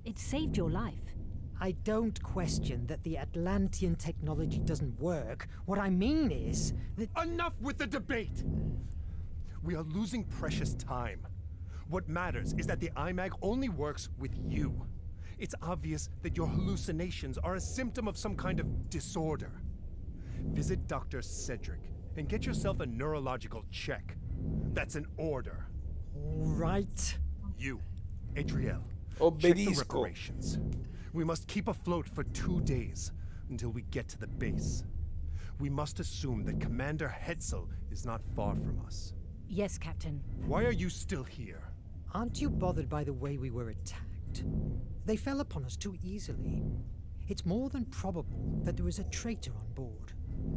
S6: It saved your life.
S7: I don't question that the Atlantean technology doesn't work. What I mean is that...
S9: Enough with the debate! We are losing precious time. What matters is that the IMAG only works with you. It's obvious that your hallucinations are a symptom of some kind of disorder. Visit Dr. Cedric and get yourself a neurological check. That's an order.
S7: All right.
S9: You, Adriel, check the
S1: Obbedisco.
S9: reparations. We must keep afloat for 2 days until we get to the base. We must assume that Commander Hetzel is not far from us.
S6: Yes, Captain.
S9: Why are you still here?
S7: Aren't you bothered by the way we were attacked? They fell upon us too easily. It's more than probable that there is a traitor on board.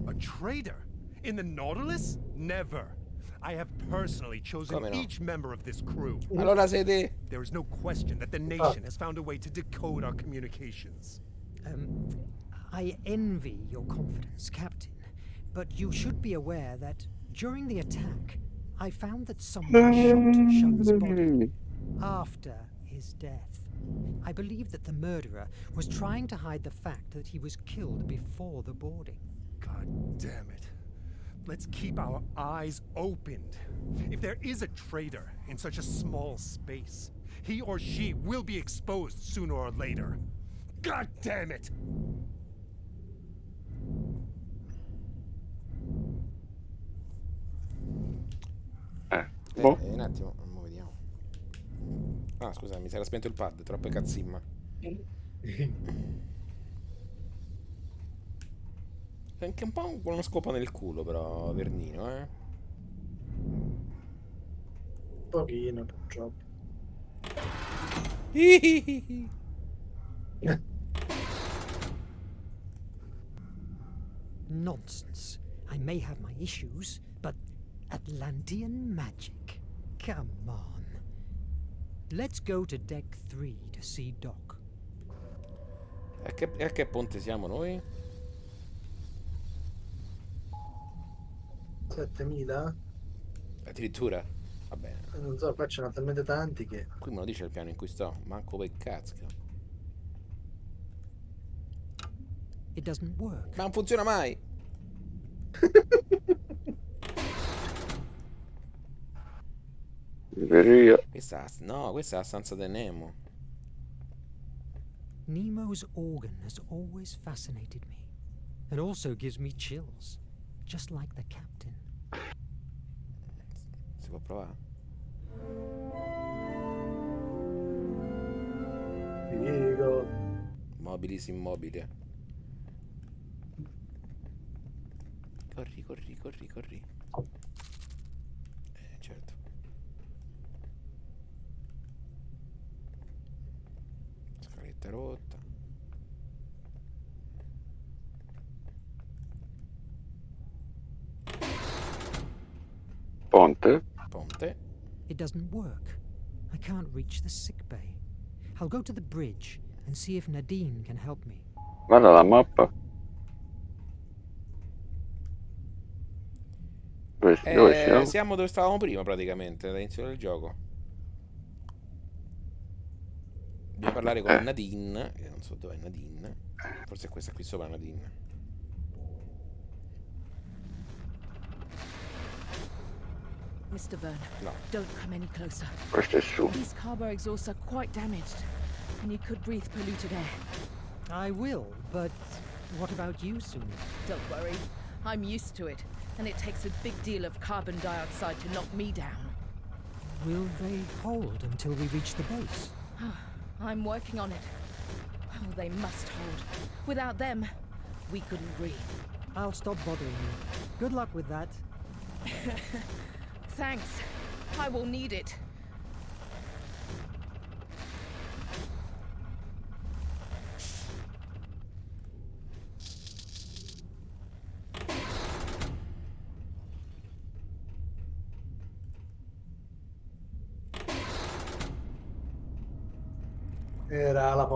S9: A traitor? In the Nautilus? Never. I have personally chosen
S1: Come no?
S9: each member of this crew.
S1: Allora siete...
S9: There is no question that the nation has found a way to decode our communications.
S7: I envy your confidence, Captain. But you should be aware that during the attack, I found that someone shot Shun's body after his death. I believe that the murderer was trying to hide the fact that he was killed before the boarding.
S9: God damn it. Let's keep our eyes opened. If there is a traitor in such a small space, he or she will be exposed sooner or later. God damn it!
S1: Un attimo, mo vediamo. Ah, scusa, mi si era spento il pad, troppe cazzimma. È anche un po' uno scopo nel culo, però, Vernino, eh.
S2: Un pochino, purtroppo.
S7: Nonsense. I may have my issues, but Atlantean magic? Come on. Let's go to deck 3 to see Doc.
S1: A che ponte siamo noi?
S2: 7000?
S1: Addirittura? Va bene.
S2: Non so, qua ce n'hanno talmente tanti che...
S1: Qui me lo dice il piano in cui sto. Manco per cazzo.
S7: It doesn't work.
S1: Ma non funziona mai! No, questa è la stanza di Nemo.
S7: Nemo's organ has always fascinated me, and also gives me chills, just like the captain.
S1: Si può provare?
S2: Figo.
S1: Mobilis immobile. Corri, corri, corri, corri. Certo. Scaletta rotta.
S3: Ponte.
S1: Ponte.
S7: It doesn't work. I can't reach the sick bay. I'll go to the bridge and see if Nadine can help me.
S3: Guarda la mappa. Dove siamo?
S1: Siamo dove stavamo prima praticamente, all'inizio del gioco. Dobbiamo parlare con Nadine, che non so dov'è Nadine. Forse è questa qui sopra Nadine.
S11: Mr. Verne,
S1: no.
S11: Don't come any closer.
S3: Questo è su.
S11: These carbo exhausts are quite damaged, and you could breathe polluted air.
S7: I will, but what about you, Sumi?
S11: Don't worry, I'm used to it, and it takes a big deal of carbon dioxide to knock me down.
S7: Will they hold until we reach the base?
S11: I'm working on it. Oh, they must hold. Without them, we couldn't breathe.
S7: I'll stop bothering you. Good luck with that.
S11: Thanks. I will need it.
S2: Era la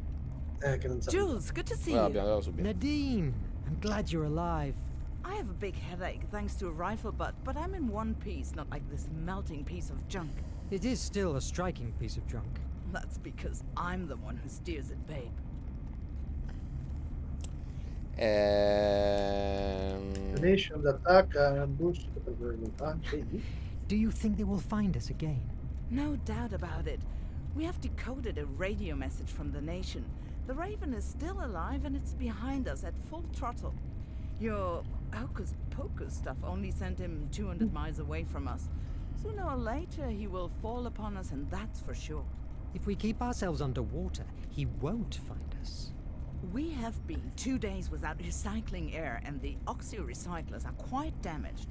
S2: che non sa.
S12: Jules, good to see
S1: Well,
S12: you.
S1: abbiamo dato subito.
S7: Nadine, I'm glad you're alive.
S12: I have a big headache thanks to a rifle butt, but I'm in one piece, not like this melting piece of junk.
S7: It is still a striking piece of junk.
S12: That's because I'm the one who steers it, babe.
S2: The nation attack ambush.
S7: Do you think they will find us again?
S12: No doubt about it. We have decoded a radio message from the nation. The Raven is still alive and it's behind us at full throttle. Your hocus pocus stuff only sent him 200 miles away from us. Sooner or later he will fall upon us, and that's for sure.
S7: If we keep ourselves underwater, he won't find us.
S12: We have been 2 days without recycling air, and the oxy-recyclers are quite damaged.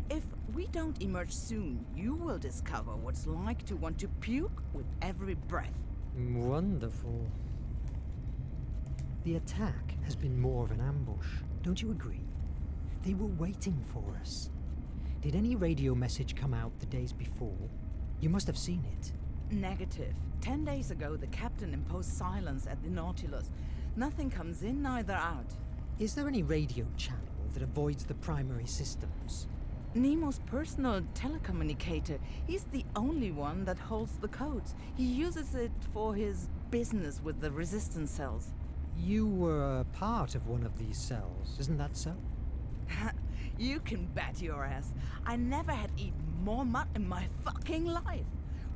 S12: If we don't emerge soon, you will discover what it's like to want to puke with every breath.
S7: Wonderful. The attack has been more of an ambush, don't you agree? They were waiting for us. Did any radio message come out the days before? You must have seen it.
S12: Negative. 10 days ago, the captain imposed silence at the Nautilus. Nothing comes in, neither out.
S7: Is there any radio channel that avoids the primary systems?
S12: Nemo's personal telecommunicator. He's the only one that holds the codes. He uses it for his business with the resistance cells.
S7: You were a part of one of these cells, isn't that so?
S12: You can bet your ass. I never had eaten more mud in my fucking life.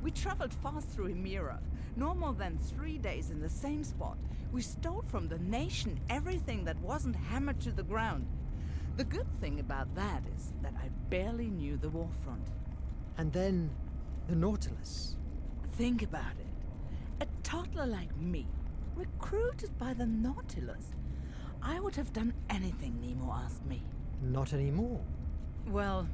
S12: We traveled fast through Hemira. No more than 3 days in the same spot. We stole from the nation everything that wasn't hammered to the ground. The good thing about that is that I barely knew the warfront.
S7: And then, the Nautilus.
S12: Think about it. A toddler like me, recruited by the Nautilus. I would have done anything Nemo asked me.
S7: Not anymore.
S12: Well,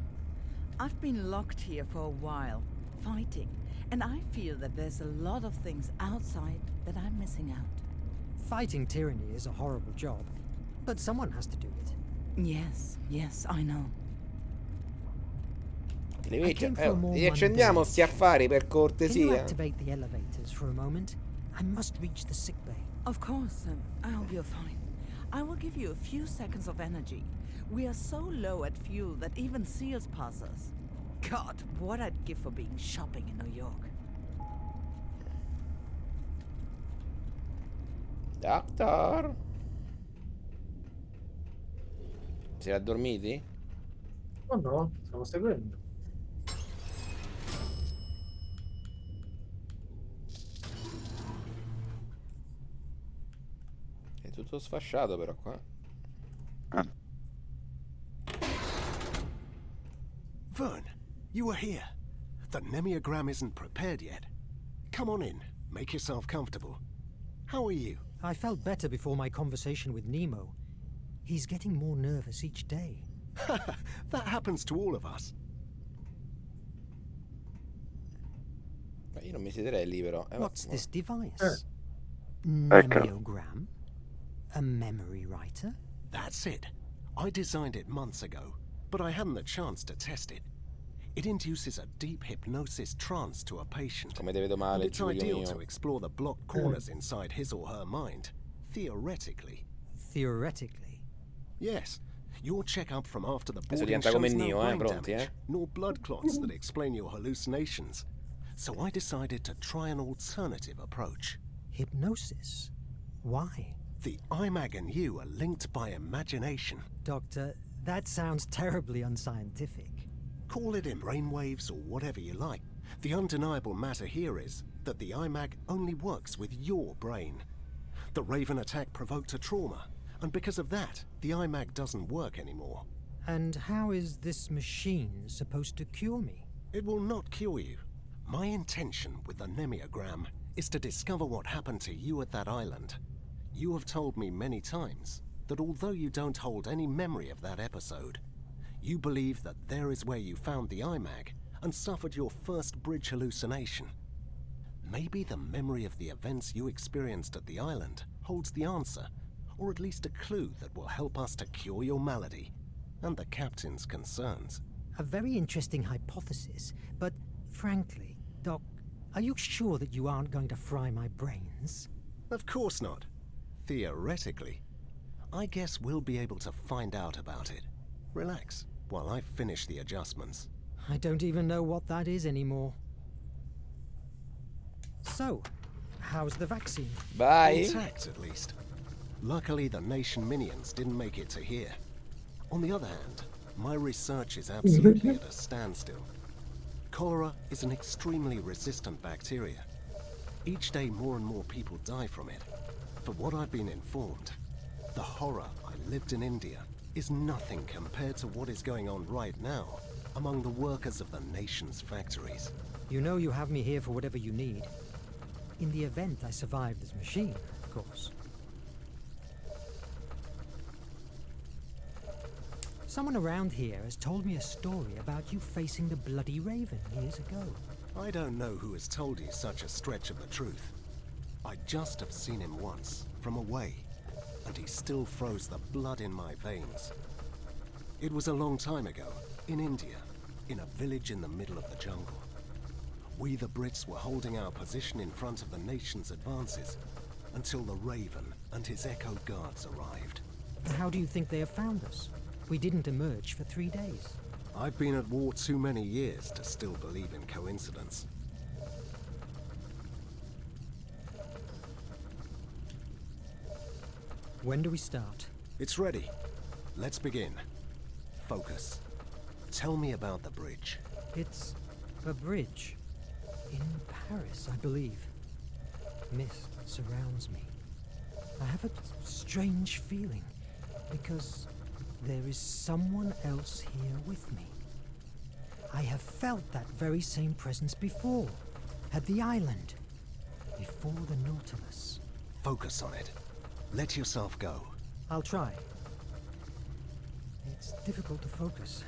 S12: I've been locked here for a while, fighting, and I feel that there's a lot of things outside that I'm missing out.
S7: Fighting tyranny is a horrible job, but someone has to do it.
S12: Yes, I know.
S1: Riaccendiamo sti affari per
S7: Can you
S1: cortesia.
S7: activate the elevators for a moment? I must reach the sick bay.
S12: Of course, I hope you're fine. I will give you a few seconds of energy. We are so low at fuel that even seals pass us. God, what I'd give for being shopping in New York.
S1: Doctor. Siete addormiti?
S2: Oh no, stiamo seguendo.
S1: È tutto sfasciato però qua.
S9: Vern, you were here. The Nemiagram isn't prepared yet. Come on in. Make yourself comfortable. How are you?
S7: I felt better before my conversation with Nemo. He's getting more nervous each day.
S9: That happens to all of us.
S1: Io non mi siederei lì però.
S7: What's this device?
S3: Ecco.
S7: Nemiogram? A memory writer?
S9: That's it. I designed it months ago, but I hadn't the chance to test it. It induces a deep hypnosis trance to a patient.
S1: Come te vedo
S9: And
S1: male,
S9: it's
S1: Giulio
S9: ideal
S1: mio.
S9: to explore the blocked corners inside his or her mind, theoretically.
S7: Theoretically?
S9: Yes. Your checkup from after the
S1: Adesso
S9: boarding
S1: diventa come
S9: shows no
S1: Neo,
S9: brain
S1: pronti,
S9: damage, nor blood clots that explain your hallucinations. So I decided to try an alternative approach.
S7: Hypnosis? Why?
S9: The IMAG and you are linked by imagination.
S7: Doctor, that sounds terribly unscientific.
S9: Call it in brainwaves or whatever you like. The undeniable matter here is that the IMAG only works with your brain. The Raven attack provoked a trauma, and because of that, the IMAG doesn't work anymore.
S7: And how is this machine supposed to cure me?
S9: It will not cure you. My intention with the Nemiogram is to discover what happened to you at that island. You have told me many times that although you don't hold any memory of that episode, you believe that there is where you found the IMAG
S13: and suffered your first bridge hallucination. Maybe the memory of the events you experienced at the island holds the answer, or at least a clue that will help us to cure your malady and the captain's concerns.
S7: A very interesting hypothesis, but frankly, Doc, are you sure that you aren't going to fry my brains?
S13: Of course not. Theoretically. I guess we'll be able to find out about it. Relax while I finish the adjustments.
S7: I don't even know what that is anymore. So, how's the vaccine?
S1: Bye.
S13: Intact, at least. Luckily, the nation minions didn't make it to here. On the other hand, my research is absolutely at a standstill. Cholera is an extremely resistant bacteria. Each day more and more people die from it. For what I've been informed, the horror I lived in India is nothing compared to what is going on right now among the workers of the nation's factories.
S7: You know you have me here for whatever you need. In the event I survive this machine, of course. Someone around here has told me a story about you facing the Bloody Raven years ago.
S13: I don't know who has told you such a stretch of the truth. I just have seen him once, from away, and he still froze the blood in my veins. It was a long time ago, in India, in a village in the middle of the jungle. We the Brits were holding our position in front of the nation's advances until the Raven and his Echo Guards arrived.
S7: How do you think they have found us? We didn't emerge for 3 days.
S13: I've been at war too many years to still believe in coincidence.
S7: When do we start?
S13: It's ready. Let's begin. Focus. Tell me about the bridge.
S7: It's a bridge. In Paris, I believe. Mist surrounds me. I have a strange feeling, because there is someone else here with me. I have felt that very same presence before, at the island, before the Nautilus.
S13: Focus on it. Let yourself go.
S7: I'll try. It's difficult to focus.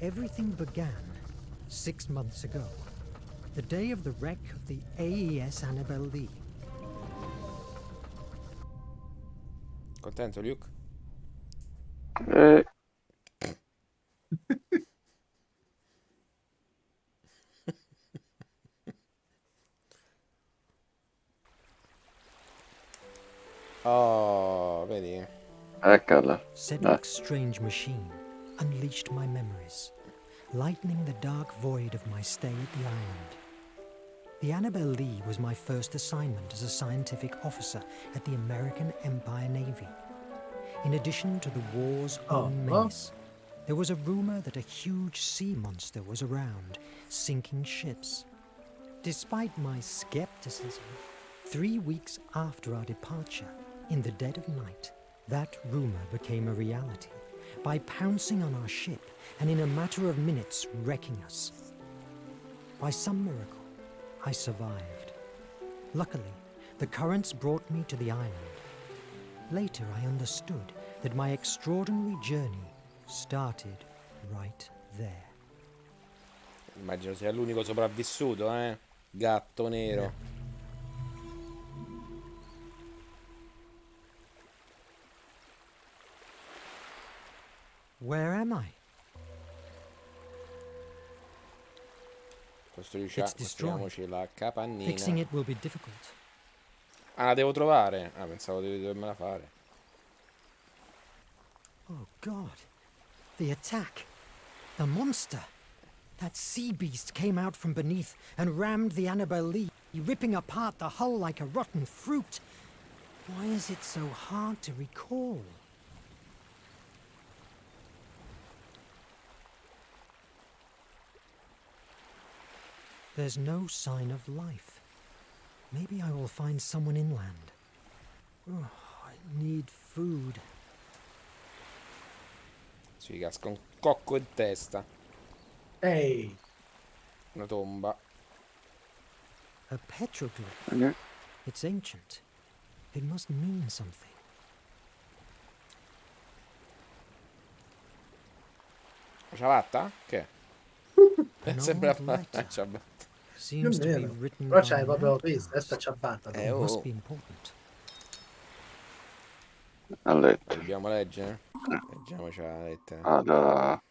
S7: Everything began 6 months ago, the day of the wreck of the AES Annabelle Lee.
S1: Contento, Luke? Oh, vedi?
S3: Eccola.
S7: Cedric's strange machine unleashed my memories, lightening the dark void of my stay at the island. The Annabelle Lee was my first assignment as a scientific officer at the American Empire Navy. In addition to the war's own menace, there was a rumor that a huge sea monster was around, sinking ships. Despite my skepticism, 3 weeks after our departure, in the dead of night, that rumor became a reality by pouncing on our ship and in a matter of minutes wrecking us. By some miracle, I survived. Luckily, the currents brought me to the island. Later, I understood that my extraordinary journey started right there.
S1: Immagino sia l'unico sopravvissuto, eh? Gatto nero.
S7: Where am I?
S1: Costruiamoci la capannina.
S7: Fixing it will be difficult.
S1: Ah, la devo trovare? Ah, pensavo di dovermela fare.
S7: Oh God, the attack. The monster. That sea beast came out from beneath and rammed the Annabelle Lee, ripping apart the hull like a rotten fruit. Why is it so hard to recall? There's no sign of life. Maybe I will find someone inland. Oh, I need food.
S1: Si casca un cocco in testa.
S2: Ehi!
S1: Una tomba.
S7: A petroglyph. It's ancient. It must mean something.
S1: La ciabatta? Che?
S7: An
S1: Sembra
S7: old letter.
S1: ciabatta.
S7: Seems to be
S2: Meno.
S7: written
S2: Però
S7: by
S2: c'hai
S7: an
S2: proprio visto,
S7: outcast.
S2: sta ciabatta.
S7: It must
S1: Oh.
S7: be important.
S3: A letto.
S1: Dobbiamo leggere? Leggiamoci la lettera.
S3: Allora,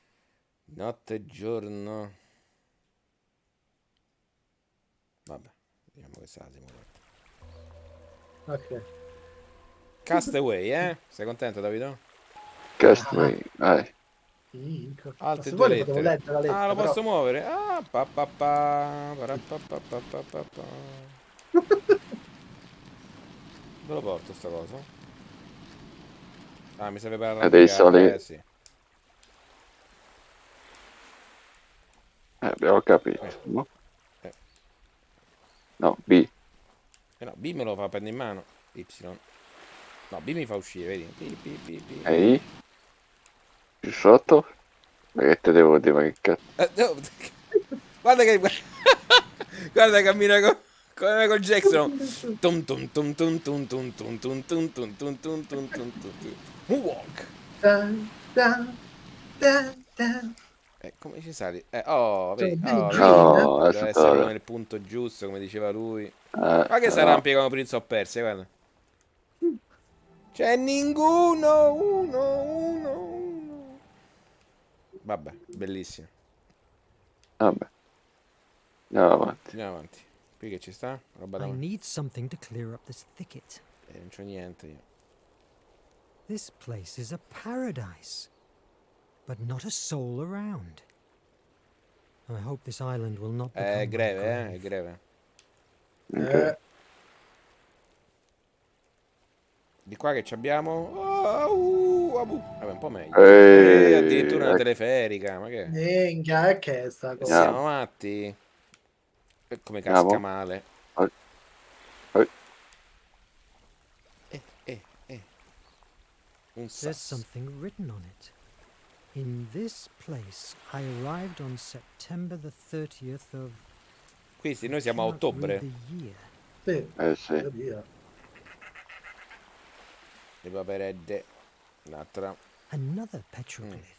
S1: Notte e giorno. Vabbè, vediamo questa è la simulazione.
S2: Ok.
S1: Castaway, Sei contento, Davide?
S3: Castaway, vai.
S1: Altre
S2: Se
S1: due
S2: vuoi le potevo
S1: lettere.
S2: leggere la lettera,
S1: Ah, lo
S2: però...
S1: posso muovere? Ah, pa pa pa, para pa pa pa pa pa pa. Dove lo porto sta cosa? Ah, mi serve per
S3: Adesso
S1: arrampicare, sì.
S3: abbiamo capito. No?
S1: Eh.
S3: No, B.
S1: No, B me lo fa prendere in mano. Y. No, B mi fa uscire, vedi? B.
S3: Ehi? Più sotto? Ma che te devo dire, ma che cazzo?
S1: No. Guarda che... Guarda cammina come con Jackson. Tum tum tum tum tum tum tum tum tum tum tum tum tum tum tum. Moonwalk. Come ci sali? Vedi? Vedi?
S3: Oh,
S1: Deve essere proprio
S3: assolutamente.
S1: nel punto giusto, come diceva lui. Ma che si
S3: No.
S1: arrampicano Prince of Persia, guarda. C'è uno. Vabbè, bellissimo.
S3: Vabbè. Andiamo avanti.
S1: Andiamo avanti. Qui che ci sta? Roba da...
S7: I need something to clear up this thicket.
S1: Non c'ho niente io.
S7: This place is a paradise, but not a soul around. I hope this island will not become
S1: È
S7: my
S1: greve,
S7: grave.
S1: È greve.
S3: Ok.
S1: Di qua che ci abbiamo? Vabbè, un po' meglio. Addirittura una teleferica, ma che è?
S2: Minchia, che è sta cosa?
S1: Siamo matti? Come casca male. Un
S7: There's something written on it. In this place, I arrived on September the 30th of...
S1: Quindi noi siamo a ottobre.
S2: Sì.
S3: Sì.
S1: Le paperette. Un'altra.
S7: Another petroglyph.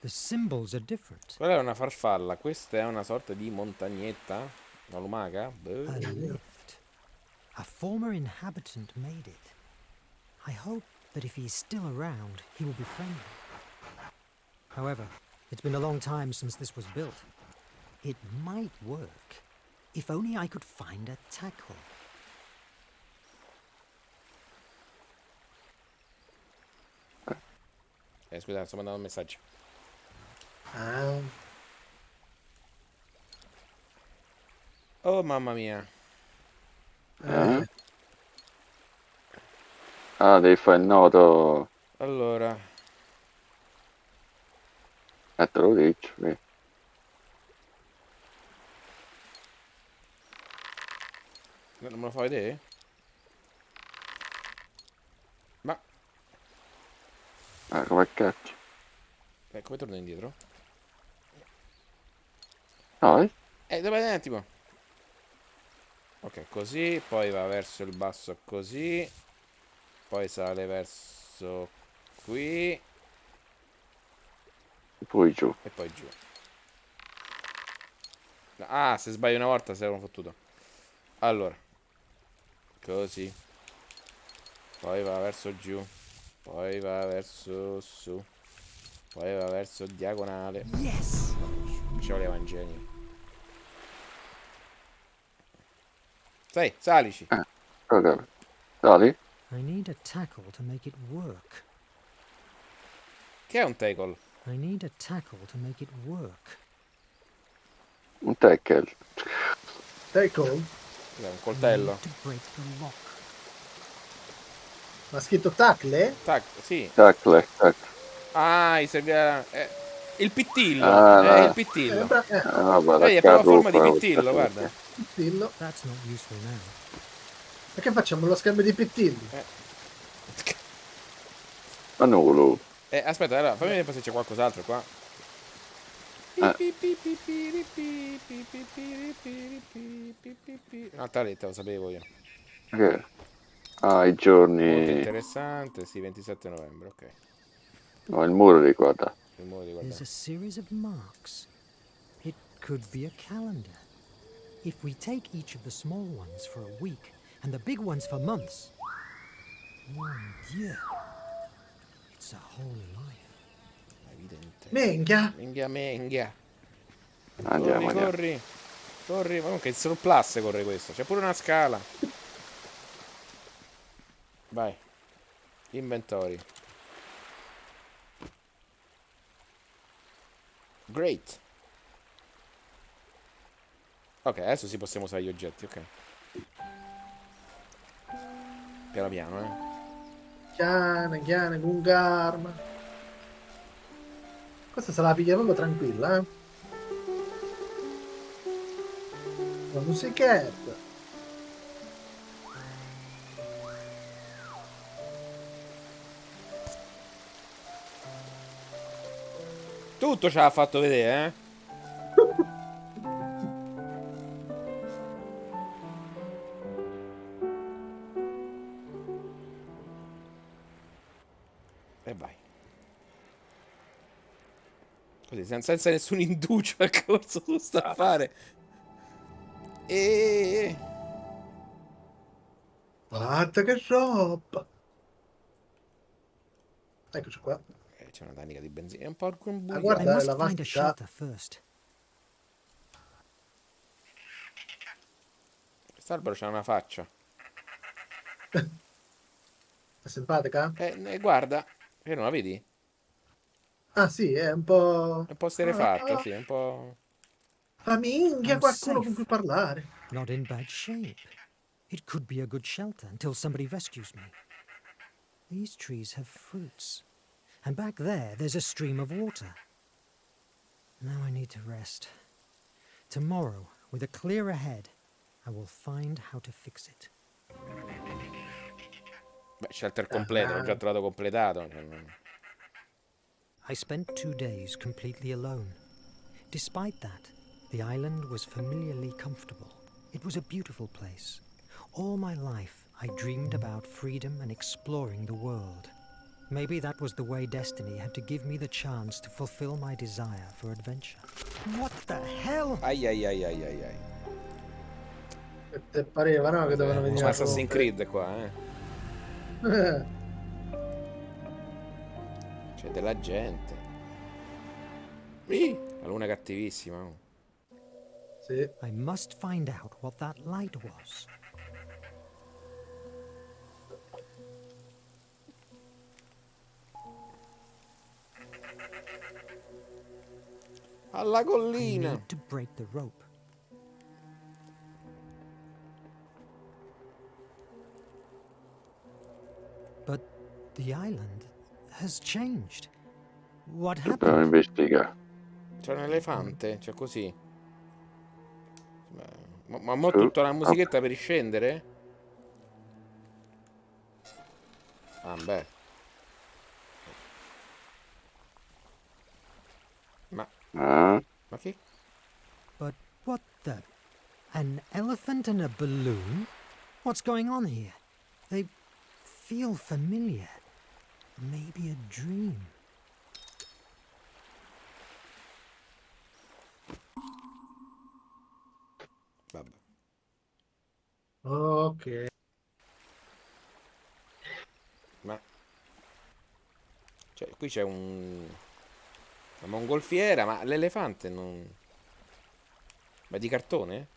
S7: The symbols are different.
S1: Quella è una farfalla. Questa è una sorta di montagnetta. Una lumaca.
S7: A lift. A former inhabitant made it. I hope that if he is still around, he will be friendly. However, it's been a long time since this was built. It might work, if only I could find a tackle.
S1: Scusate, sto mandando un messaggio. Oh, mamma mia.
S3: Devi fare il noto.
S1: Allora.
S3: Te lo dico.
S1: Non me lo fa vedere? Ma...
S3: come cazzo?
S1: come torno indietro?
S3: No,
S1: dove è un attimo? Ok, così, poi va verso il basso così. Poi sale verso qui.
S3: Poi giù.
S1: E poi giù. Ah, se sbaglio una volta sei uno fottuto. Allora. Così. Poi va verso giù. Poi va verso su. Poi va verso diagonale.
S7: Yes!
S1: Ci voleva un genio. Salici.
S3: Ok. Sali?
S7: I need a tackle to make it work.
S1: Che è un tackle?
S7: I need a tackle to make it work.
S3: Un tackle.
S2: Tackle?
S1: Un coltello.
S7: To break the lock.
S2: Ma ha scritto tackle?
S1: Sì.
S3: Tackle.
S1: Ah, gli serviva... il pittillo.
S3: Ah,
S1: il pittillo.
S3: Vabbè,
S1: è proprio a forma di pittillo, guarda.
S2: Pittillo.
S7: That's not useful now.
S2: E che facciamo? Lo scambio di pittilli?
S3: Manolo.
S1: Aspetta, allora, fammi vedere se c'è qualcos'altro qua. Un'altra lettera, lo sapevo io.
S3: Okay. I giorni...
S1: Molto interessante, sì, 27 novembre, ok.
S3: No, il muro di guarda.
S1: Il muro di
S7: There's
S1: guardare.
S7: a series of marks. It could be a calendar. If we take each of the small ones for a week and the big ones for months, mon Dieu, it's a whole life.
S1: La vita intera.
S2: Menghia.
S1: Menghia.
S3: Andiamo, andiamo.
S1: Corri. Ma comunque il surplus corre questo. C'è pure una scala. Vai. Inventory. Great. Ok, adesso sì possiamo usare gli oggetti, ok. Piano piano,
S2: Chiana, con calma. Questa se la piglia proprio tranquilla, eh. La musichetta.
S1: Tutto ce l'ha fatto vedere, eh? E vai. Così, senza nessun indugio al corso tu sta a fare.
S2: Guarda che roba. Eccoci qua.
S1: C'è una tanica di benzina. È un po' un
S2: Ah,
S1: buio.
S2: guarda,
S7: I
S2: la
S7: must find a
S2: vastica.
S7: shelter first.
S1: Quest'albero c'ha una faccia.
S2: È simpatica?
S1: Guarda. Che non la vedi?
S2: Ah sì, è un po'...
S1: È un po' sterefatta, sì, è un po'...
S2: La minchia,
S7: I'm
S2: qualcuno con
S7: safe.
S2: cui parlare.
S7: Not in bad shape. It could be a good shelter until somebody rescues me. These trees have fruits. And back there, there's a stream of water. Now I need to rest. Tomorrow, with a clearer head, I will find how to fix it.
S1: Beh, scelta il completo, l'ho già trovato completato.
S7: I spent 2 days completely alone. Despite that, the island was familiarly comfortable. It was a beautiful place. All my life, I dreamed about freedom and exploring the world. Maybe that was the way destiny had to give me the chance to fulfill my desire for adventure. What the hell?
S1: Ai.
S2: Che te pareva, no? Che dovevano venire
S1: Come
S2: a
S1: Assassin's
S2: rompere.
S1: Creed qua, eh. C'è della gente. La luna è cattivissima. Oh.
S2: Sì.
S7: I must find out what that light was.
S1: Alla
S7: I
S1: collina.
S7: need to break the rope. But the island has changed. What
S3: Dobbiamo
S7: happened?
S3: investigare.
S1: C'è un elefante, cioè così. Ma mo tutta la musichetta per scendere? Ah, beh. Ma che?
S7: But what the? An elephant and a balloon? What's going on here? They feel familiar. Maybe a dream.
S1: Vabbè.
S2: Ok.
S1: Ma... Cioè, qui c'è una mongolfiera, ma l'elefante non... Ma è di cartone?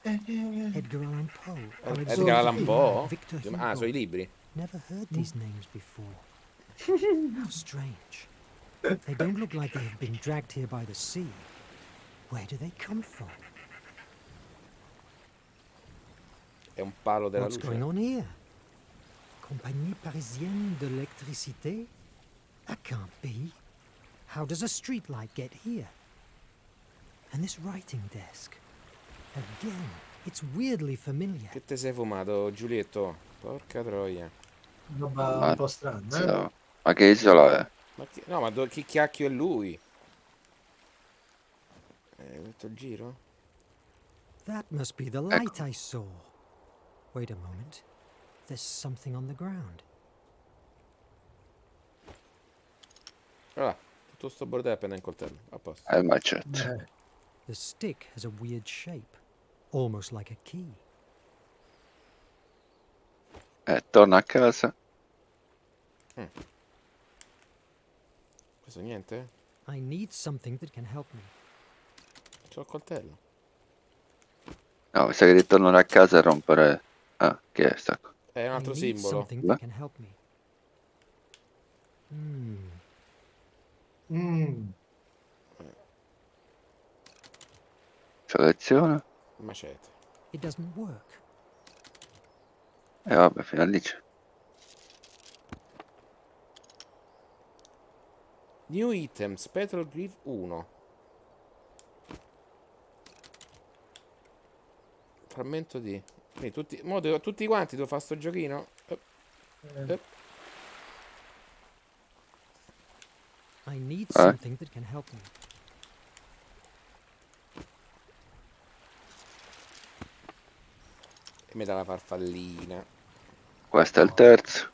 S7: Edgar Allan Poe.
S1: Edgar Allan Poe?
S7: Victor
S1: Ah,
S7: Hugo.
S1: sui libri.
S7: Never heard these names before. How strange. They don't look like they have been dragged here by the sea. Where do they come from?
S1: È un palo della
S7: What's
S1: luce.
S7: going on here? Compagnie Parisienne de l'Électricité? That can't be. How does a streetlight get here? And this writing desk. Again, it's weirdly familiar.
S1: Che te sei fumato, Giulietto? Porca troia.
S2: Roba un po' strana, eh?
S3: Ma che isola è?
S1: Ma no, ma chi cacchio è lui? Tutto il giro?
S7: That must be the light I saw. Wait a moment. There's something on the ground.
S1: Allora, tutto sto bordello e prende un coltello. A posto.
S3: Il macete.
S7: The stick has a weird shape, almost like a key.
S3: Torna a casa.
S1: Questo niente?
S7: I need something that can help me.
S1: C'ho il coltello.
S3: No, mi sa che ritornare a casa e rompere... Ah, che è sta qua?
S1: È un altro
S7: I need
S1: simbolo.
S7: something that can help me.
S3: Seleziona.
S1: Macete.
S7: It doesn't work.
S3: E vabbè, fino a lì c'è.
S1: New items, Petrol Grief 1. Frammento di... Quindi tutti quanti devo fare sto giochino?
S7: I need something that can help me.
S1: E mi dà la farfallina.
S3: Questo è il terzo.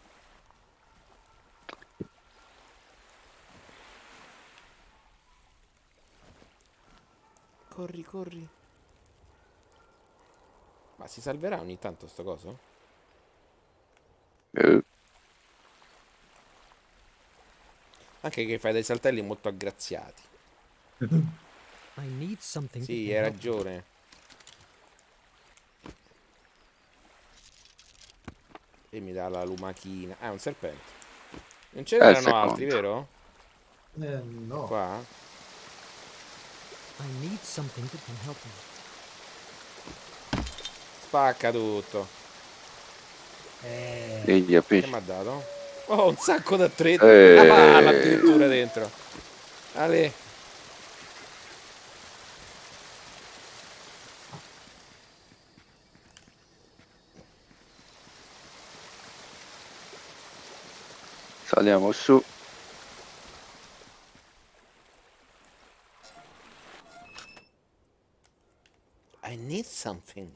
S1: Corri, corri. Ma si salverà ogni tanto sto coso? Anche che fai dei saltelli molto aggraziati.
S7: I need something that
S1: Sì,
S7: can
S1: hai
S7: help me.
S1: ragione. E mi dà la lumachina. Ah, è un serpente. Non ce n'erano altri, vero?
S2: No.
S1: Qua?
S7: I need something that can help me.
S1: Spacca tutto.
S3: Che
S1: Che mi ha dato? Oh, un sacco da tre.
S3: Eh.
S1: Una palla addirittura dentro. Ale.
S3: Saliamo su.
S1: I need something.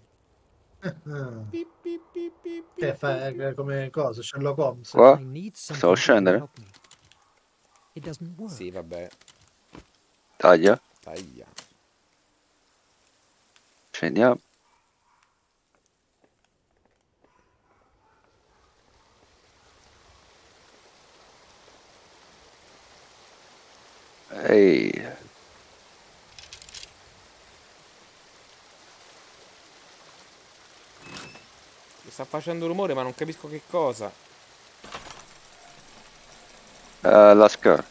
S2: Che fa come cosa? Sherlock Holmes.
S3: Qua?
S7: I need
S3: Stavo
S7: something that can
S3: scendere?
S7: help me. It doesn't work.
S1: Sì, vabbè.
S3: Taglia.
S1: Taglia.
S3: Scendiamo. Ehi.
S1: Sta facendo rumore, ma non capisco che cosa.
S3: La scar.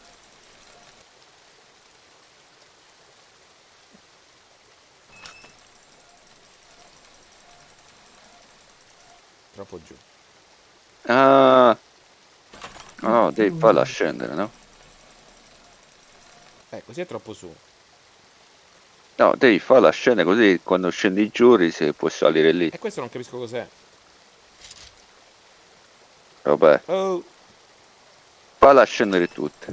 S1: Troppo giù.
S3: Ah. No, devi farla scendere, no?
S1: Così è troppo su.
S3: No, devi farla scendere così quando scendi giù si può salire lì.
S1: E questo non capisco cos'è.
S3: Vabbè.
S1: Oh.
S3: Falla scendere tutte.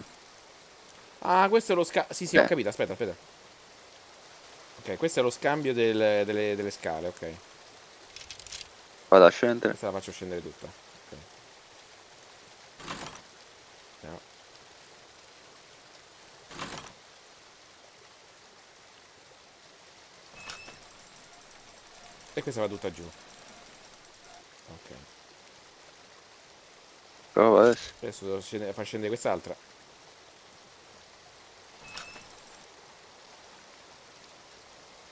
S1: Ah, questo è lo scambio. Sì, ho capito. Aspetta. Ok, questo è lo scambio delle scale, ok.
S3: Falla scendere.
S1: Questa la faccio scendere tutta. Ok. No. E questa va tutta giù. Ok.
S3: Prova adesso.
S1: Adesso devo far scendere quest'altra.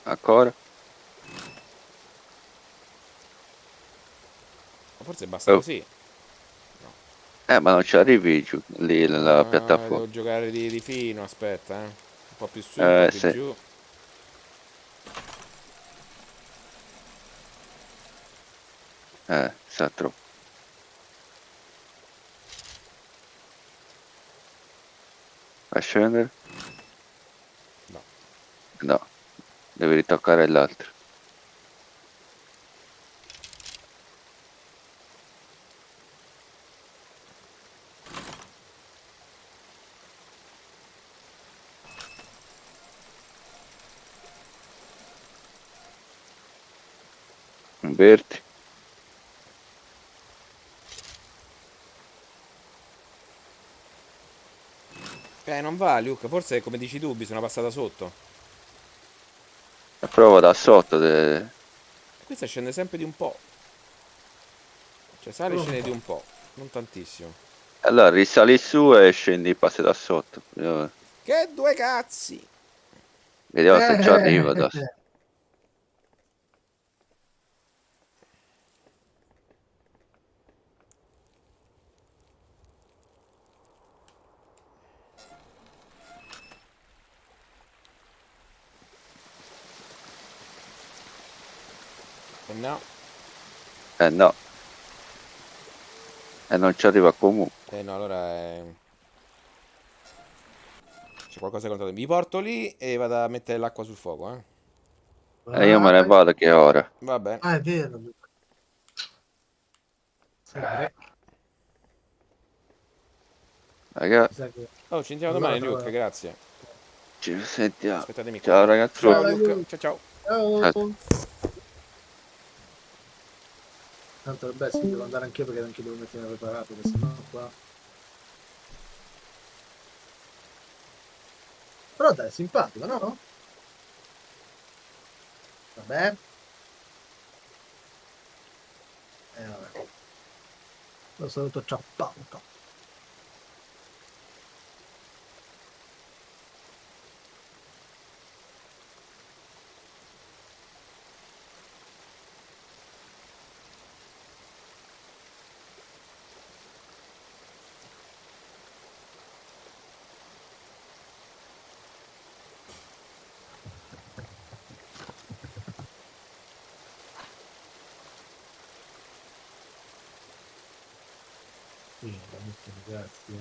S3: Ancora.
S1: Ma forse basta così.
S3: Ma non ci arrivi giù lì nella piattaforma.
S1: Devo giocare di fino, aspetta, Un po' più su, un po' più
S3: sì.
S1: giù.
S3: Sa troppo. Fai scendere?
S1: No.
S3: No. Devi ritoccare l'altro. Inverti.
S1: non va, Luke. Forse, come dici tu, bisogna passare da sotto.
S3: Provo da sotto.
S1: Questa scende sempre di un po'. Cioè, sale e
S2: Solo un
S1: scende di
S2: po'.
S1: un po'. Non tantissimo.
S3: Allora risali su e scendi, passi da sotto.
S1: Che due cazzi!
S3: Vediamo se ci arrivo adesso.
S1: No.
S3: No. E non ci arriva comunque.
S1: No, allora c'è qualcosa contro te. Vi porto lì e vado a mettere l'acqua sul fuoco, eh.
S3: E io me ne vado che è ora.
S1: Va bene.
S2: Ah, è vero. Sempre.
S3: Raga,
S1: Oh, ci sentiamo domani, Luke, grazie.
S3: ci sentiamo.
S1: Aspettatemi qua.
S3: Ciao ragazzi.
S1: Ciao Luke, ciao ciao.
S2: Ciao. Tanto vabbè, sì, devo andare anch'io perché anche devo mettere preparato, perché sennò qua. Però dai, è simpatico, no? Vabbè. Vabbè. Lo saluto ciappato. Sì, ragazzi,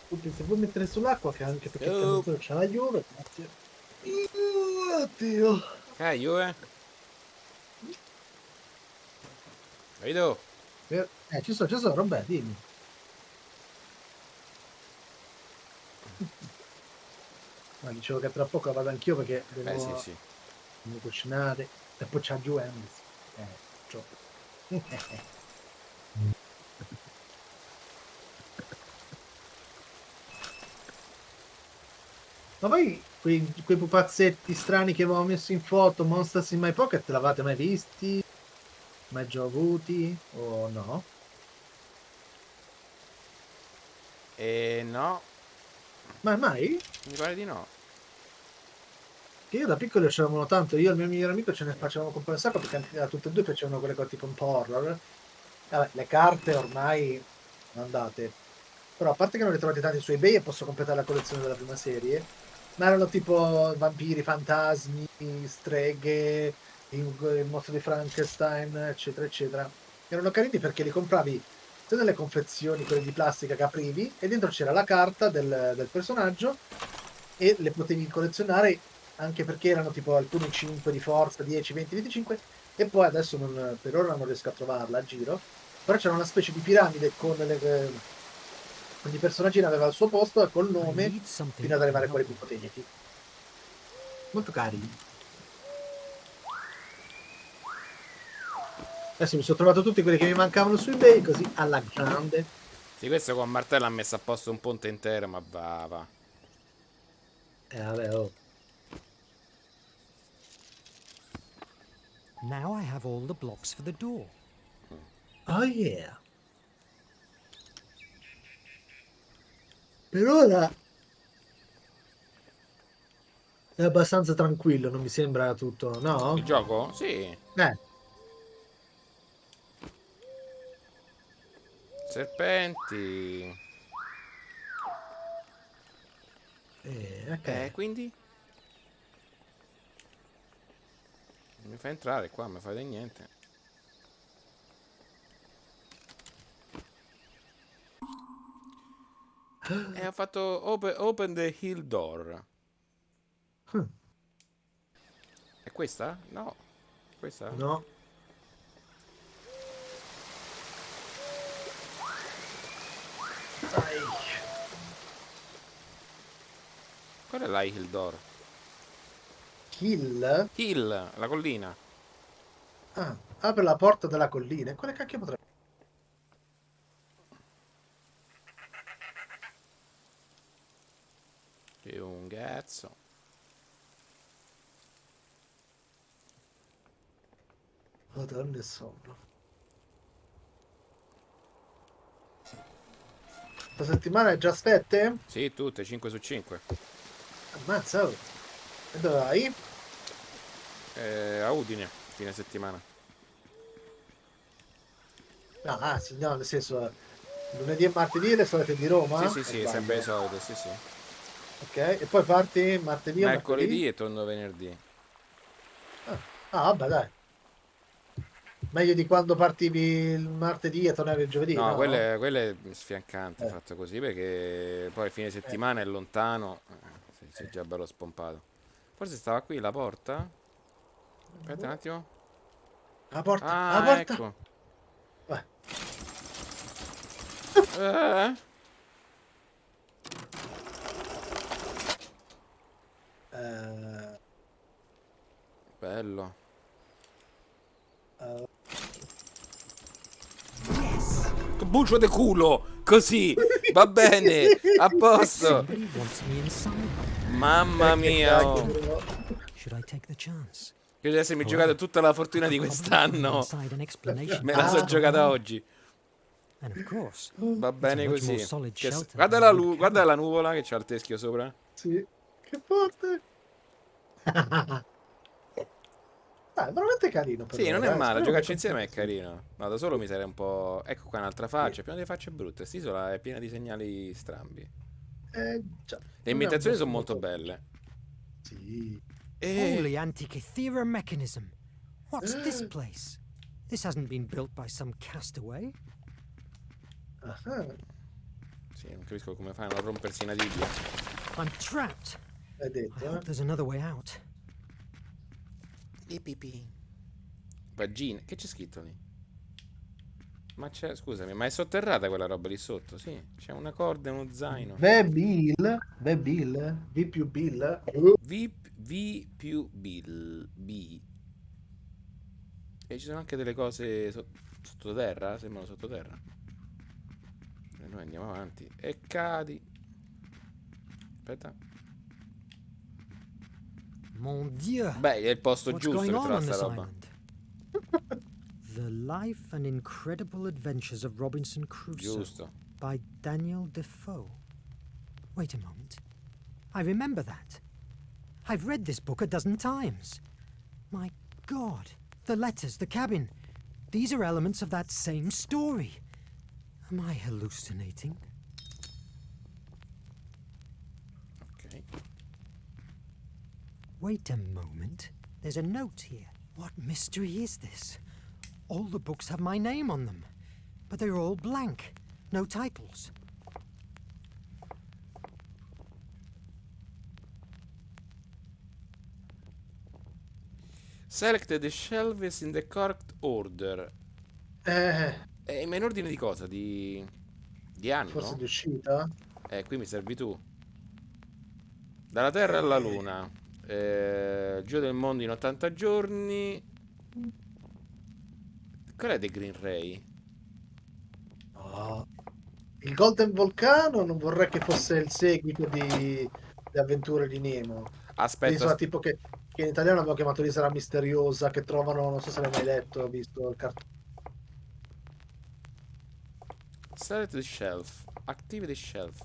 S2: Tutti, se vuoi mettere sull'acqua, che anche perché il
S1: Oh.
S2: cannoniere c'ha la Juve, grazie. Oddio.
S1: Juve? Vedo.
S2: Ci sono, Roberto, dimmi. Ma dicevo che tra poco vado anch'io perché devo,
S1: Sì.
S2: devo cucinare. E poi c'ha Juventus. Ciò. Ma poi quei pupazzetti strani che avevo messo in foto, Monsters in My Pocket, l'avete mai visti? Mai giovuti? O no?
S1: No.
S2: Ma mai?
S1: Mi pare di no.
S2: Che io da piccolo c'eravamo tanto, io e il mio migliore amico ce ne facevamo comprare un sacco perché anche tutte e due facevano quelle cose tipo un po' horror. Vabbè, le carte ormai andate. Però a parte che non le trovate tanti su eBay e posso completare la collezione della prima serie, ma erano tipo vampiri, fantasmi, streghe, il mostro di Frankenstein, eccetera, eccetera. Erano carini perché li compravi sia nelle confezioni, quelle di plastica che aprivi, e dentro c'era la carta del personaggio e le potevi collezionare anche perché erano tipo alcuni 5 di forza, 10, 20, 25, e poi adesso per ora non riesco a trovarla a giro, però c'era una specie di piramide con ogni personaggino aveva il suo posto e col nome fino ad arrivare a quelli più potenti. Molto carini. Adesso mi sono trovato tutti quelli che mi mancavano su eBay, così alla grande.
S1: Sì, questo con martello ha messo a posto un ponte intero, ma va.
S2: Vabbè, oh.
S7: Now I have all the blocks for the door.
S2: Oh yeah. Per ora è abbastanza tranquillo, non mi sembra tutto, no?
S1: Il gioco? Sì. Serpenti.
S2: Ok.
S1: Quindi? Mi fai entrare qua, mi fate niente. Ho fatto open the hill door. È questa? No. Questa?
S2: No. Dai.
S1: Qual è la hill door?
S2: Hill?
S1: Hill, la collina.
S2: Apre la porta della collina. Quale cacchio potrebbe...
S1: Che un cazzo.
S2: Madonna, sonno. Questa settimana è già aspette?
S1: Sì, tutte, 5 su 5.
S2: Ammazza, oh. E dove vai?
S1: A Udine, fine settimana.
S2: Sì, no, nel senso, lunedì e martedì le solite di Roma?
S1: Sì, sempre le solite, sì.
S2: Ok, e poi parti martedì o
S1: Mercoledì
S2: mercoledì?
S1: e torno venerdì.
S2: Vabbè, dai. Meglio di quando partivi il martedì e tornavi il giovedì,
S1: No,
S2: no?
S1: quello è sfiancante fatto così, perché poi fine settimana è lontano. Sei già bello spompato. Forse stava qui la porta? Aspetta un attimo.
S2: La porta,
S1: Ah,
S2: la porta!
S1: ecco.
S2: Vai.
S1: Bello. Bucio de culo! Così! Va bene! A posto! Mamma mia!
S7: Should I take the chance?
S1: Credo di essermi giocato tutta la fortuna di quest'anno. Me la sono giocata oggi. Va bene così. Guarda la nuvola che c'ha il teschio sopra.
S2: Sì, che forte! Dai, veramente carino.
S1: Sì, non è male, giocarci insieme è carino. No, da solo mi sarei un po'... Ecco qua un'altra faccia, pieno di facce brutte. Quest'isola è piena di segnali strambi.
S2: Già.
S1: Le imitazioni sono molto belle.
S2: Sì.
S7: Holy Antikythera mechanism. What's this place? This hasn't been built by some castaway.
S1: Sì, non capisco come fanno a rompersi una tibia.
S7: I'm trapped.
S2: Hai
S7: I
S2: detto,
S7: hope there's another way out.
S1: Vagina, che c'è scritto lì? Ma c'è, scusami, ma è sotterrata quella roba lì sotto? Sì, c'è una corda e uno zaino.
S2: V più Bill.
S1: V più Bill. B. E ci sono anche delle cose sottoterra? Sembrano sottoterra. E noi andiamo avanti. E cadi. Aspetta.
S7: Mon Dieu.
S1: Beh, è il posto
S7: What's
S1: giusto
S7: going
S1: per
S7: on
S1: trovare sta
S7: this
S1: roba.
S7: island? The Life and Incredible Adventures of Robinson Crusoe
S1: Giusto.
S7: by Daniel Defoe. Wait a moment. I remember that. I've read this book a dozen times. My God. The letters, the cabin. These are elements of that same story. Am I hallucinating?
S1: Ok.
S7: Wait a moment. There's a note here. What mystery is this? All the books have my name on them, but they're all blank. No titles.
S1: Select the shelves in the correct order. Ma in ordine di cosa? Di anno?
S2: Forse di uscita?
S1: Qui mi servi tu. Dalla Terra alla Luna. Giro del mondo in 80 giorni. Qual è The Green Ray?
S2: No. Il Golden Volcano non vorrei che fosse il seguito di Le avventure di Nemo.
S1: Aspetta,
S2: L'isola tipo che in italiano abbiamo chiamato l'isola misteriosa, che trovano, non so se l'hai mai letto, ho visto il cartone.
S1: Select the shelf. Active the shelf.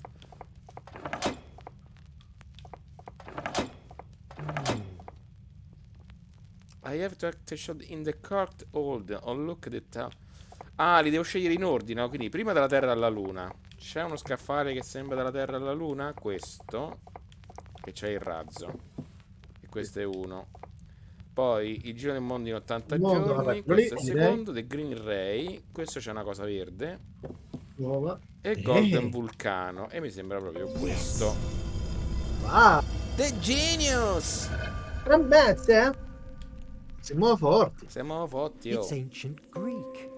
S1: I have to act a shot in the correct order. Oh, look at the top. Ah, li devo scegliere in ordine, no? Quindi prima dalla Terra alla Luna. C'è uno scaffale che sembra dalla Terra alla Luna? Questo. Che c'è il razzo. E questo è uno. Poi il giro del mondo in 80
S2: Mondo,
S1: giorni.
S2: vabbè, quello lì,
S1: Questo è il
S2: direi.
S1: secondo. The Green Ray. Questo c'è una cosa verde.
S2: Nuova.
S1: E Golden Vulcano. E mi sembra proprio questo.
S2: Ah,
S1: The Genius!
S2: ammette, siamo forti.
S1: Siamo forti,
S7: It's
S1: oh.
S7: ancient Greek.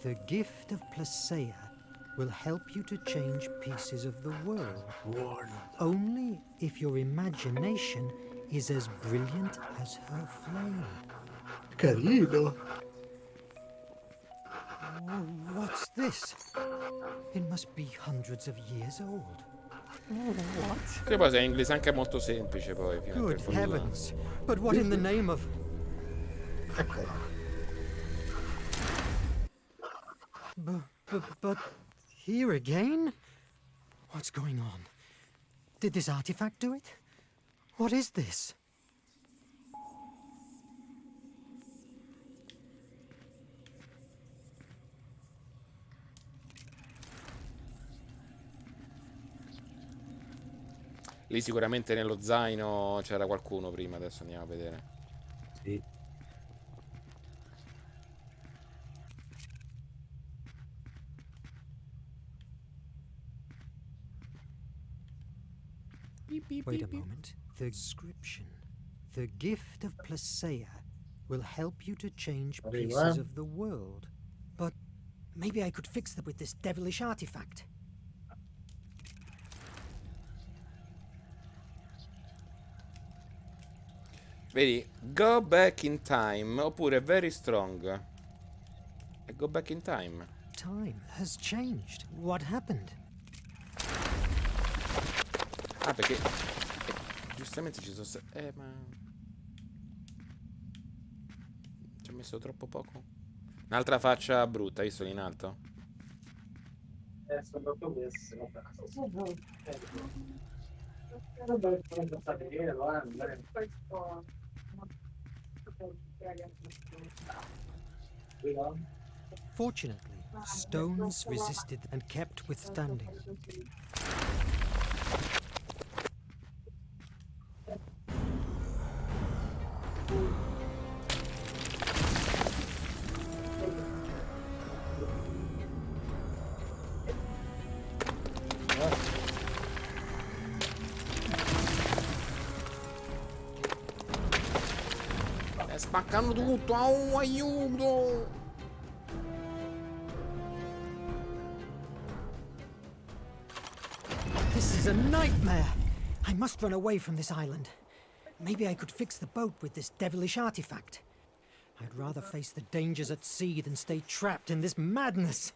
S7: The gift of Placeia will help you to change pieces of the world. Only if your imagination is as brilliant as her flame.
S2: Carino.
S7: Oh, what's this? It must be hundreds of years old. What?
S1: Che poi è in inglese anche molto semplice poi. Fino a
S7: Good
S1: quel fondo là.
S7: heavens! But what in the name of...
S2: Eccola.
S7: But here again? What's going on? Did this artifact do it? What is this?
S1: Lì sicuramente nello zaino c'era qualcuno prima, adesso andiamo a vedere.
S2: Sì.
S7: Wait a moment. The inscription. The gift of Placeia will help you to change pieces of the world. But maybe I could fix them with this devilish artifact.
S1: Vedi, go back in time oppure very strong. E go back in time.
S7: Time has changed. What happened?
S1: Ah, perché giustamente ci sono ma ci ho messo troppo poco. Un'altra faccia brutta, hai visto lì in alto?
S2: Sono proprio queste, vabbè.
S7: Fortunately, stones resisted and kept withstanding.
S1: Spaccano tutto, oh, aiuto!
S7: This is a nightmare! I must run away from this island. Maybe I could fix the boat with this devilish artifact. I'd rather face the dangers at sea than stay trapped in this madness.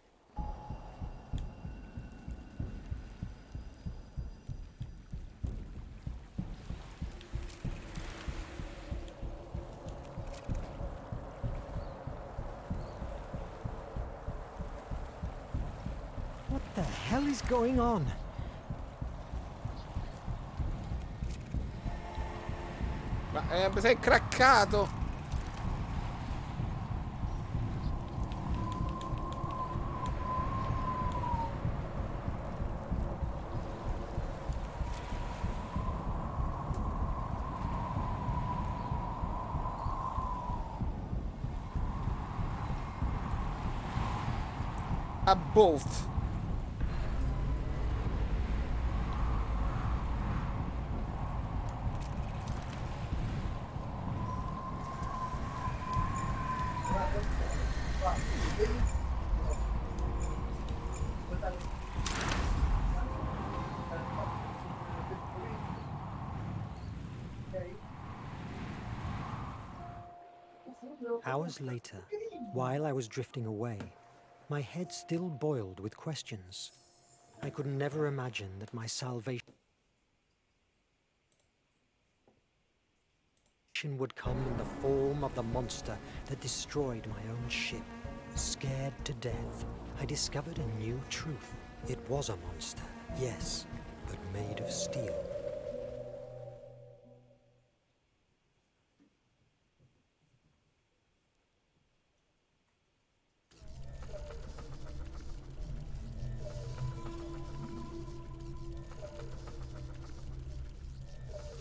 S7: What the hell is going on?
S1: Ma sei craccato! A bolt.
S7: Hours later, while I was drifting away, my head still boiled with questions. I could never imagine that my salvation would come in the form of the monster that destroyed my own ship. Scared to death, I discovered a new truth. It was a monster, yes, but made of steel.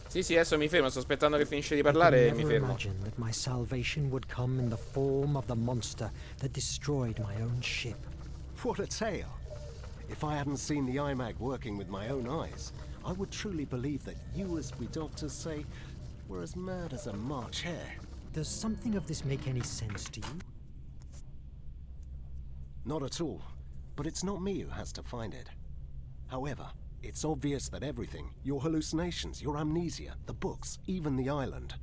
S1: Sì, adesso mi fermo, sto aspettando che finisce di parlare e mi fermo.
S7: Imagine that my salvation would come in the form of the monster that destroyed my own ship.
S13: What a tale! If I hadn't seen the IMAG working with my own eyes, I would truly believe that you, as we doctors say, were as mad as a March hare.
S7: Does something of this make any sense to you?
S13: Not at all, but it's not me who has to find it. However, it's obvious that everything, your hallucinations, your amnesia, the books, even the island,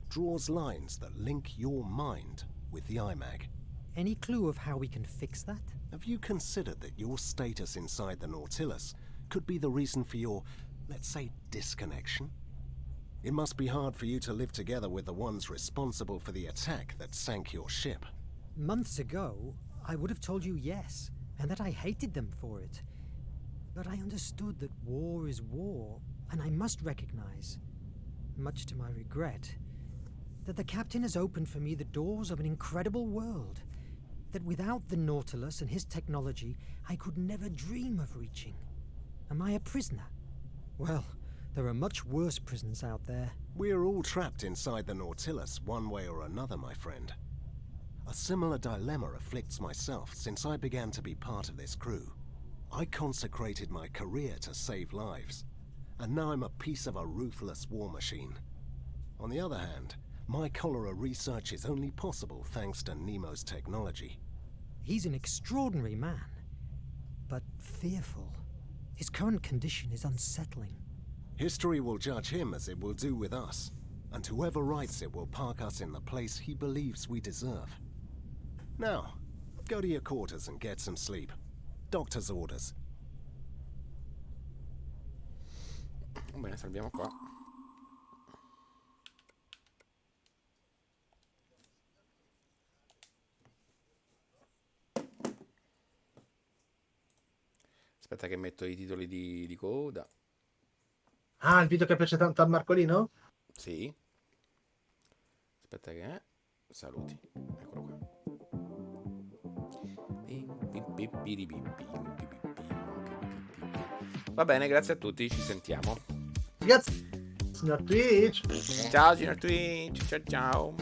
S13: draws lines that link your mind with the IMAG.
S7: Any clue of how we can fix that?
S13: Have you considered that your status inside the Nautilus could be the reason for your, let's say, disconnection? It must be hard for you to live together with the ones responsible for the attack that sank your ship.
S7: Months ago, I would have told you yes, and that I hated them for it. But I understood that war is war, and I must recognize, much to my regret, that the captain has opened for me the doors of an incredible world that without the Nautilus and his technology, I could never dream of reaching. Am I a prisoner? Well, there are much worse prisons out there.
S13: We're all trapped inside the Nautilus one way or another, my friend. A similar dilemma afflicts myself since I began to be part of this crew. I consecrated my career to save lives, and now I'm a piece of a ruthless war machine. On the other hand, my cholera research is only possible thanks to Nemo's technology.
S7: He's an extraordinary man, but fearful. His current condition is unsettling.
S13: History will judge him as it will do with us, and whoever writes it will park us in the place he believes we deserve. Now, go to your quarters and get some sleep. Doctor's orders.
S1: Bene, salviamo qua. Aspetta che metto i titoli di coda.
S2: Ah, il video che piace tanto a Marcolino?
S1: Sì. Aspetta che... Saluti. Eccolo qua. Va bene, grazie a tutti, ci sentiamo.
S2: Grazie, signor Twitch.
S1: Ciao, signor Twitch. Ciao, ciao.